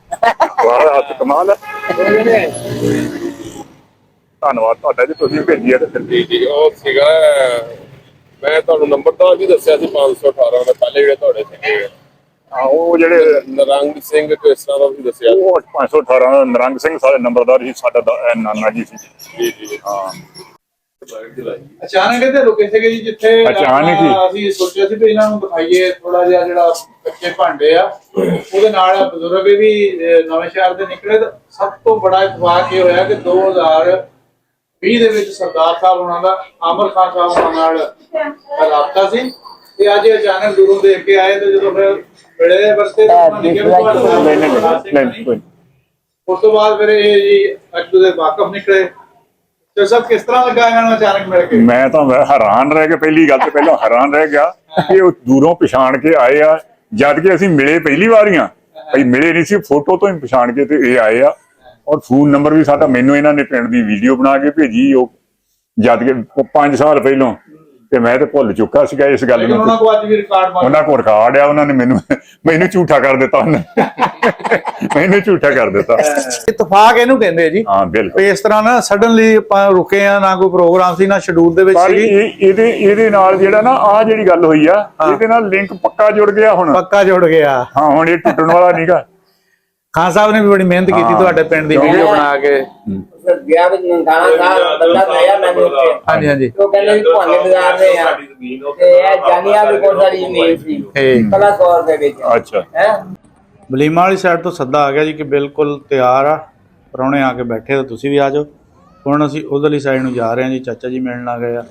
ਵਾਹ ਕਮਾਲ ਹੈ। ਧੰਨਵਾਦ ਤੁਹਾਡਾ ਜੀ ਤੁਸੀਂ ਭੇਜੀ ਹੈ ਤੇ ਜੀ ਉਹ ਸੀਗਾ ਮੈਂ ਤੁਹਾਨੂੰ ਨੰਬਰਦਾਰ ਵੀ ਦੱਸਿਆ ਸੀ 518 ਦਾ ਪਹਿਲੇ ਜਿਹੜੇ ਤੁਹਾਡੇ ਸੀਗੇ। ਉਹ ਜਿਹੜੇ ਨਰੰਗ ਸਿੰਘ ਕਿਸ ਤਰ੍ਹਾਂ ਦਾ ਵੀ ਦੱਸਿਆ। ਉਹ 518 ਨਰੰਗ ਸਿੰਘ ਸਾਡੇ ਨੰਬਰਦਾਰ ਸੀ ਸਾਡਾ ਨਾਨਾ ਜੀ ਸੀ ਜੀ ਹਾਂ। ਅਚਾਨਕ ਇੱਥੇ ਰੁਕੇ ਸੀਗੇ ਜੀ ਜਿੱਥੇ ਅਚਾਨਕ ਹੀ ਅਸੀਂ ਸੋਚਿਆ ਸੀ ਵੀ ਇਹਨਾਂ ਨੂੰ ਦਿਖਾਈਏ ਥੋੜਾ ਜਿਹਾ ਜਿਹੜਾ ਕੱਚੇ ਭਾਂਡੇ ਆ ਉਹਦੇ ਨਾਲ ਬਜ਼ੁਰਗ ਵੀ ਨਵੇਂ ਸ਼ਹਿਰ ਦੇ ਨਿਕਲੇ। ਤਾਂ ਸਭ ਤੋਂ ਬੜਾ ਇਤਫਾਕ ਇਹ ਹੋਇਆ ਕਿ 20 ਦੇ ਵਿੱਚ ਸਰਦਾਰ ਸਾਹਿਬ ਉਹਨਾਂ ਦਾ ਆਮਰ ਖਾਨ ਸਾਹਿਬ ਉਹਨਾਂ ਨਾਲ ਰਾਬਤਾ ਸੀ ਤੇ ਅੱਜ ਇਹ ਅਚਾਨਕ ਦੂਰੋਂ ਦੇਖ ਕੇ ਆਏ ਤੇ ਜਦੋਂ ਫਿਰ ਮਿਲੇ ਵਰਤੇ ਤਾਂ ਉਹਨਾਂ ਨੇ ਕਿਹਾ ਉਸ ਤੋਂ ਬਾਅਦ ਫਿਰ ਇਹ ਜੀ ਅੱਜੂ ਦੇ ਵਾਕਫ ਨਿਕਲੇ ਤੇ ਸਭ ਕਿਸ ਤਰ੍ਹਾਂ ਲੱਗਾ ਇਹਨਾਂ ਨੂੰ ਅਚਾਨਕ ਮਿਲ ਕੇ? ਮੈਂ ਤਾਂ ਹੈਰਾਨ ਰਹਿ ਗਿਆ, ਪਹਿਲੀ ਗੱਲ ਤੇ ਪਹਿਲਾਂ ਹੈਰਾਨ ਰਹਿ ਗਿਆ ਕਿ ਉਹ ਦੂਰੋਂ ਪਛਾਣ ਕੇ ਆਏ ਆ, ਜਦ ਕਿ ਅਸੀਂ ਮਿਲੇ ਪਹਿਲੀ ਵਾਰ ਹੀ ਆ, ਅਸੀਂ ਮਿਲੇ ਨਹੀਂ ਸੀ, ਫੋਟੋ ਤੋਂ ਹੀ ਪਛਾਣ ਕੇ ਤੇ ਇਹ ਆਏ ਆ। ਔਰ ਫੋਨ ਨੰਬਰ ਵੀ ਸਾਡਾ ਮੈਨੂੰ ਇਹਨਾਂ ਨੇ ਪਿੰਡ ਦੀ ਵੀਡੀਓ ਬਣਾ ਕੇ ਭੇਜੀ, ਉਹ ਜਦ ਕਿ 5 ਸਾਲ ਪਹਿਲਾਂ, ਤੇ ਮੈਂ ਤੇ ਭੁੱਲ ਚੁੱਕਾ ਸੀਗਾ ਇਸ ਗੱਲ ਨੂੰ। ਉਹਨਾਂ ਕੋਲ ਅੱਜ ਵੀ ਰਿਕਾਰਡ ਉਹਨਾਂ ਕੋਲ ਰਿਕਾਰਡ ਆ, ਉਹਨਾਂ ਨੇ ਮੈਨੂੰ ਝੂਠਾ ਕਰ ਦਿੱਤਾ, ਉਹਨੇ ਮੈਨੂੰ ਝੂਠਾ ਕਰ ਦਿੱਤਾ। ਇਤਫਾਕ ਇਹਨੂੰ ਕਹਿੰਦੇ ਜੀ। ਹਾਂ ਬਿਲਕੁਲ। ਇਸ ਤਰ੍ਹਾਂ ਨਾ ਸਡਨਲੀ ਆਪਾਂ ਰੁਕੇ ਆ, ਨਾ ਕੋਈ ਪ੍ਰੋਗਰਾਮ ਸੀ, ਨਾ ਸ਼ਡਿਊਲ ਦੇ ਵਿੱਚ ਪਰ ਸੀ। ਇਹਦੇ ਨਾਲ ਜਿਹੜਾ ਨਾ ਆ ਜਿਹੜੀ ਗੱਲ ਹੋਈ ਆ, ਇਹਦੇ ਨਾਲ ਲਿੰਕ ਪੱਕਾ ਜੁੜ ਗਿਆ ਹੁਣ। ਪੱਕਾ ਜੁੜ ਗਿਆ। ਹਾਂ ਹੁਣ ਇਹ ਟੁੱਟਣ ਵਾਲਾ ਨਹੀਂਗਾ। ਖਾਨ ਸਾਹਿਬ ਨੇ ਵੀ ਬੜੀ ਮਿਹਨਤ ਕੀਤੀ ਤੁਹਾਡੇ ਪਿੰਡ ਦੀ ਵੀਡੀਓ ਬਣਾ ਕੇ। ਗਿਆ ਵੀ ਨਨਕਾਣਾ ਸਾਹਿਬ ਬੰਦਾ ਮਿਲਿਆ ਮੈਨੂੰ ਉੱਥੇ। ਹਾਂਜੀ ਹਾਂਜੀ। ਉਹ ਕਹਿੰਦੇ ਵੀ ਭਾਨੇ ਬਾਜ਼ਾਰ ਦੇ ਆ ਤੇ ਇਹ ਜਾਨੀਆ ਵੀ ਕੋਲ ਸਾਡੀ ਜ਼ਮੀਨ ਸੀ ਕਲਾ ਕੌਰ ਦੇ ਵਿੱਚ। ਅੱਛਾ ਹੈ ਬਲੀਮਾ ਵਾਲੀ ਸਾਈਡ ਤੋਂ ਸੱਦਾ ਆ ਗਿਆ ਜੀ ਕਿ ਬਿਲਕੁਲ ਤਿਆਰ ਆ, ਪ੍ਰਾਹੁਣੇ ਆ ਕੇ ਬੈਠੇ, ਤਾਂ ਤੁਸੀਂ ਵੀ ਆ ਜਾਓ। ਹੁਣ ਅਸੀਂ ਉਧਰਲੀ ਸਾਈਡ ਨੂੰ ਜਾ ਰਹੇ ਹਾਂ ਜੀ, ਚਾਚਾ ਜੀ ਮਿਲਣ ਆ ਗਏ ਆ।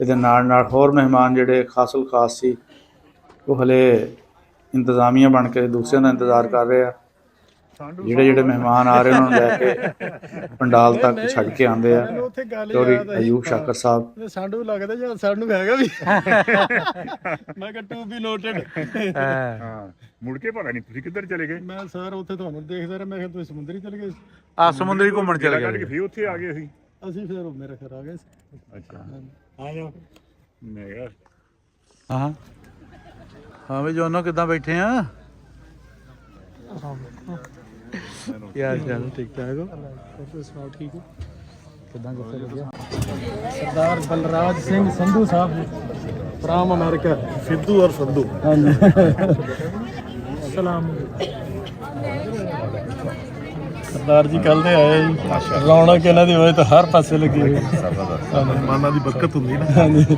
ਇਹਦੇ ਨਾਲ ਨਾਲ ਹੋਰ ਮਹਿਮਾਨ ਜਿਹੜੇ ਖਾਸੁਲ ਖਾਸ ਸੀ ਉਹ ਹਲੇ ਇੰਤਜ਼ਾਮੀਆ ਬਣ ਕੇ ਦੂਸਰਿਆਂ ਦਾ ਇੰਤਜ਼ਾਰ ਕਰ ਰਹੇ ਆ। ਜਿਹੜੇ ਮਹਿਮਾਨ ਆ ਰਹੇ ਉਹਨਾਂ ਨੂੰ ਲੈ ਕੇ ਪੰਡਾਲ ਤੱਕ ਛੱਡ ਕੇ ਆਉਂਦੇ ਆ। ਚੌਧਰੀ ਅਯੂਬ ਸ਼ਾਕਰ ਸਾਹਿਬ ਸਾਨੂੰ ਲੱਗਦਾ ਜਾਂ ਸਾਨੂੰ ਹੈਗਾ ਵੀ ਮੈਂ ਕਿਹਾ ਟੂ ਬੀ ਨੋਟਡ। ਹਾਂ ਮੁੜ ਕੇ ਪਤਾ ਨਹੀਂ ਤੁਸੀਂ ਕਿੱਧਰ ਚਲੇ ਗਏ। ਮੈਂ ਸਰ ਉੱਥੇ ਤੁਹਾਨੂੰ ਦੇਖਦਾ ਰਿਹਾ, ਮੈਂ ਕਿਹਾ ਤੁਸੀਂ ਸਮੁੰਦਰੀ ਚਲੇ ਗਏ। ਆ ਸਮੁੰਦਰੀ ਘੁੰਮਣ ਚਲੇ ਗਏ। ਫਿਰ ਉੱਥੇ ਆ ਗਏ ਅਸੀਂ ਫਿਰ ਮੇਰੇ ਘਰ ਆ ਗਏ ਸੀ। ਅੱਛਾ ਆ ਜਾਓ। ਮੈਂ ਕਿਹਾ ਹਾਂ ਹਾਂ ਵੀ ਜੋਨੋ ਕਿੱਦਾਂ ਬੈਠੇ ਆ? ਕੀ ਹਾਲ ਚਾਲ? ਠੀਕ ਠਾਕ ਹੋ? ਤੁਸੀਂ ਸੁਣਾਓ ਠੀਕ ਹੋ? ਕਿੱਦਾਂ ਕਿੱਥੇ ਲੱਗਿਆ? ਸਰਦਾਰ ਬਲਰਾਜ ਸਿੰਘ ਸੰਧੂ ਸਾਹਿਬ ਫਰਾਮ ਅਮਰੀਕਾ। ਸਿੱਧੂ ਔਰ ਸੰਧੂ। ਹਾਂਜੀ ਸਲਾਮ। ਸਰਦਾਰ ਜੀ ਕੱਲ ਦੇ ਆਏ ਜੀ। ਰੌਣਕ ਇਹਨਾਂ ਦੀ ਹੋਏ ਤਾਂ ਹਰ ਪਾਸੇ ਲੱਗੀ ਹੋਈ। ਮਹਿਮਾਨਾਂ ਦੀ ਬਰਕਤ ਹੁੰਦੀ ਨਾ। ਹਾਂਜੀ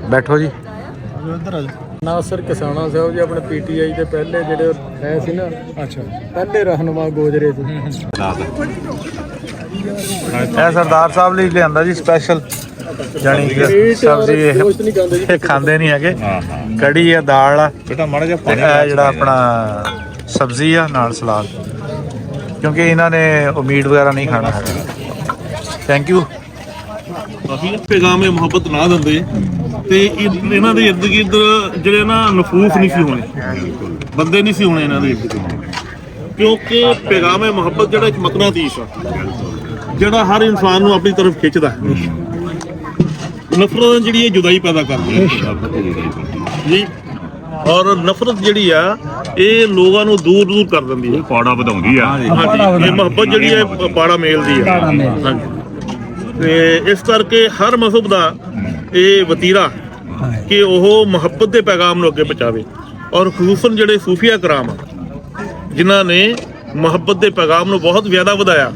ਬੈਠੋ ਜੀ। ਇੱਧਰ ਆ ਜਾਓ। ਨਾਸਰ ਕਿਸਾਨਾ ਸਾਹਿਬ ਜੀ ਆਪਣੇ ਪੀਟੀਆਈ ਦੇ ਪਹਿਲੇ ਜਿਹੜੇ ਹੈ ਸੀ ਨਾ। ਅੱਛਾ ਪਹਿਲੇ ਰਹਿਨੁਮਾ ਗੋਜਰੇ ਸੀ। ਇਹ ਸਰਦਾਰ ਸਾਹਿਬ ਲਈ ਲਿਆਂਦਾ ਜੀ ਸਪੈਸ਼ਲ, ਜਾਨੀ ਕਿ ਸਬਜ਼ੀ ਇਹ ਖਾਂਦੇ ਨਹੀਂ ਹੈਗੇ। ਕੜੀ ਆ, ਦਾਲ ਆ, ਜਿਹੜਾ ਆਪਣਾ ਸਬਜ਼ੀ ਆ, ਨਾਲ ਸਲਾਦ, ਕਿਉਂਕਿ ਇਹਨਾਂ ਨੇ ਉਹ ਮੀਟ ਵਗੈਰਾ ਨਹੀਂ ਖਾਣਾ ਹੈਗਾ। Thank you. ਕਾਫੀ ਪੈਗਾਮ ਮੁਹੱਬਤ ਨਾ ਦਿੰਦੇ ਤੇ ਇਹਨਾਂ ਦੇ ਇਰਦ ਗਿਰਦ ਜਿਹੜੇ ਨਾ ਨਫੂਸ ਨਹੀਂ ਸੀ ਹੋਣੇ, ਬੰਦੇ ਨਹੀਂ ਸੀ ਹੋਣੇ ਇਹਨਾਂ ਦੇ ਇਰਦ ਗਿਰਦ, ਕਿਉਂਕਿ ਪੈਗਾਮ ਮੁਹੱਬਤ ਜਿਹੜਾ ਇੱਕ ਮਕਨਾਤੀਸ ਆ ਜਿਹੜਾ ਹਰ ਇਨਸਾਨ ਨੂੰ ਆਪਣੀ ਤਰਫ ਖਿੱਚਦਾ। ਨਫ਼ਰਤ ਜਿਹੜੀ ਹੈ ਜੁਦਾਈ ਪੈਦਾ ਕਰਦੀ ਹੈ ਜੀ, ਔਰ ਨਫ਼ਰਤ ਜਿਹੜੀ ਆ ਇਹ ਲੋਕਾਂ ਨੂੰ ਦੂਰ ਦੂਰ ਕਰ ਦਿੰਦੀ ਹੈ, ਪਾੜਾ ਵਧਾਉਂਦੀ ਆ। ਹਾਂਜੀ ਇਹ ਮੁਹੱਬਤ ਜਿਹੜੀ ਹੈ ਪਾੜਾ ਮੇਲਦੀ ਹੈ। ਹਾਂਜੀ ਤੇ ਇਸ ਕਰਕੇ ਹਰ ਮਜ਼ਹਬ ਦਾ ਇਹ ਵਤੀਰਾ ਕਿ ਉਹ ਮੁਹੱਬਤ ਦੇ ਪੈਗਾਮ ਨੂੰ ਅੱਗੇ ਪਹੁੰਚਾਵੇ, ਔਰ ਖੂਸਨ ਜਿਹੜੇ ਸੂਫੀਆ ਕਰਾਮ ਆ ਜਿਨ੍ਹਾਂ ਨੇ ਮੁਹੱਬਤ ਦੇ ਪੈਗਾਮ ਨੂੰ ਬਹੁਤ ਜ਼ਿਆਦਾ ਵਧਾਇਆ,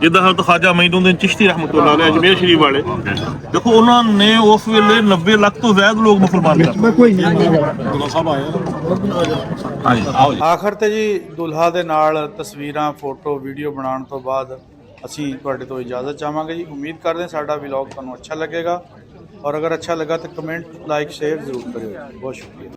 ਜਿੱਦਾਂ ਹਜ਼ਰਤ ਖਾਜਾ ਮਈਨੂਦੀਨ ਚਿਸ਼ਤੀ ਰਹਿਮਤੁल्लाह ਅਲੈਹ ਅਜਮੇਰ ਸ਼ਰੀਫ ਵਾਲੇ, ਦੇਖੋ ਉਹਨਾਂ ਨੇ ਉਸ ਵੇਲੇ 90 ਲੱਖ ਤੋਂ ਜ਼ਿਆਦਾ ਲੋਕ ਮੁਸਲਮਾਨ ਕਰ ਦਿੱਤੇ। ਆਖਰ ਤੇ ਜੀ ਦੁਲਹਾ ਦੇ ਨਾਲ ਤਸਵੀਰਾਂ, ਫੋਟੋ, ਵੀਡੀਓ ਬਣਾਉਣ ਤੋਂ ਬਾਅਦ ਅਸੀਂ ਤੁਹਾਡੇ ਤੋਂ ਇਜਾਜ਼ਤ ਚਾਹਾਂਗੇ ਜੀ। ਉਮੀਦ ਕਰਦੇ ਹਾਂ ਸਾਡਾ ਵਲੌਗ ਤੁਹਾਨੂੰ ਅੱਛਾ ਲੱਗੇਗਾ, ਔਰ ਅਗਰ ਅੱਛਾ ਲੱਗਾ ਤਾਂ ਕਮੈਂਟ, ਲਾਈਕ, ਸ਼ੇਅਰ ਜ਼ਰੂਰ ਕਰਿਓ। ਬਹੁਤ ਸ਼ੁਕਰੀਆ।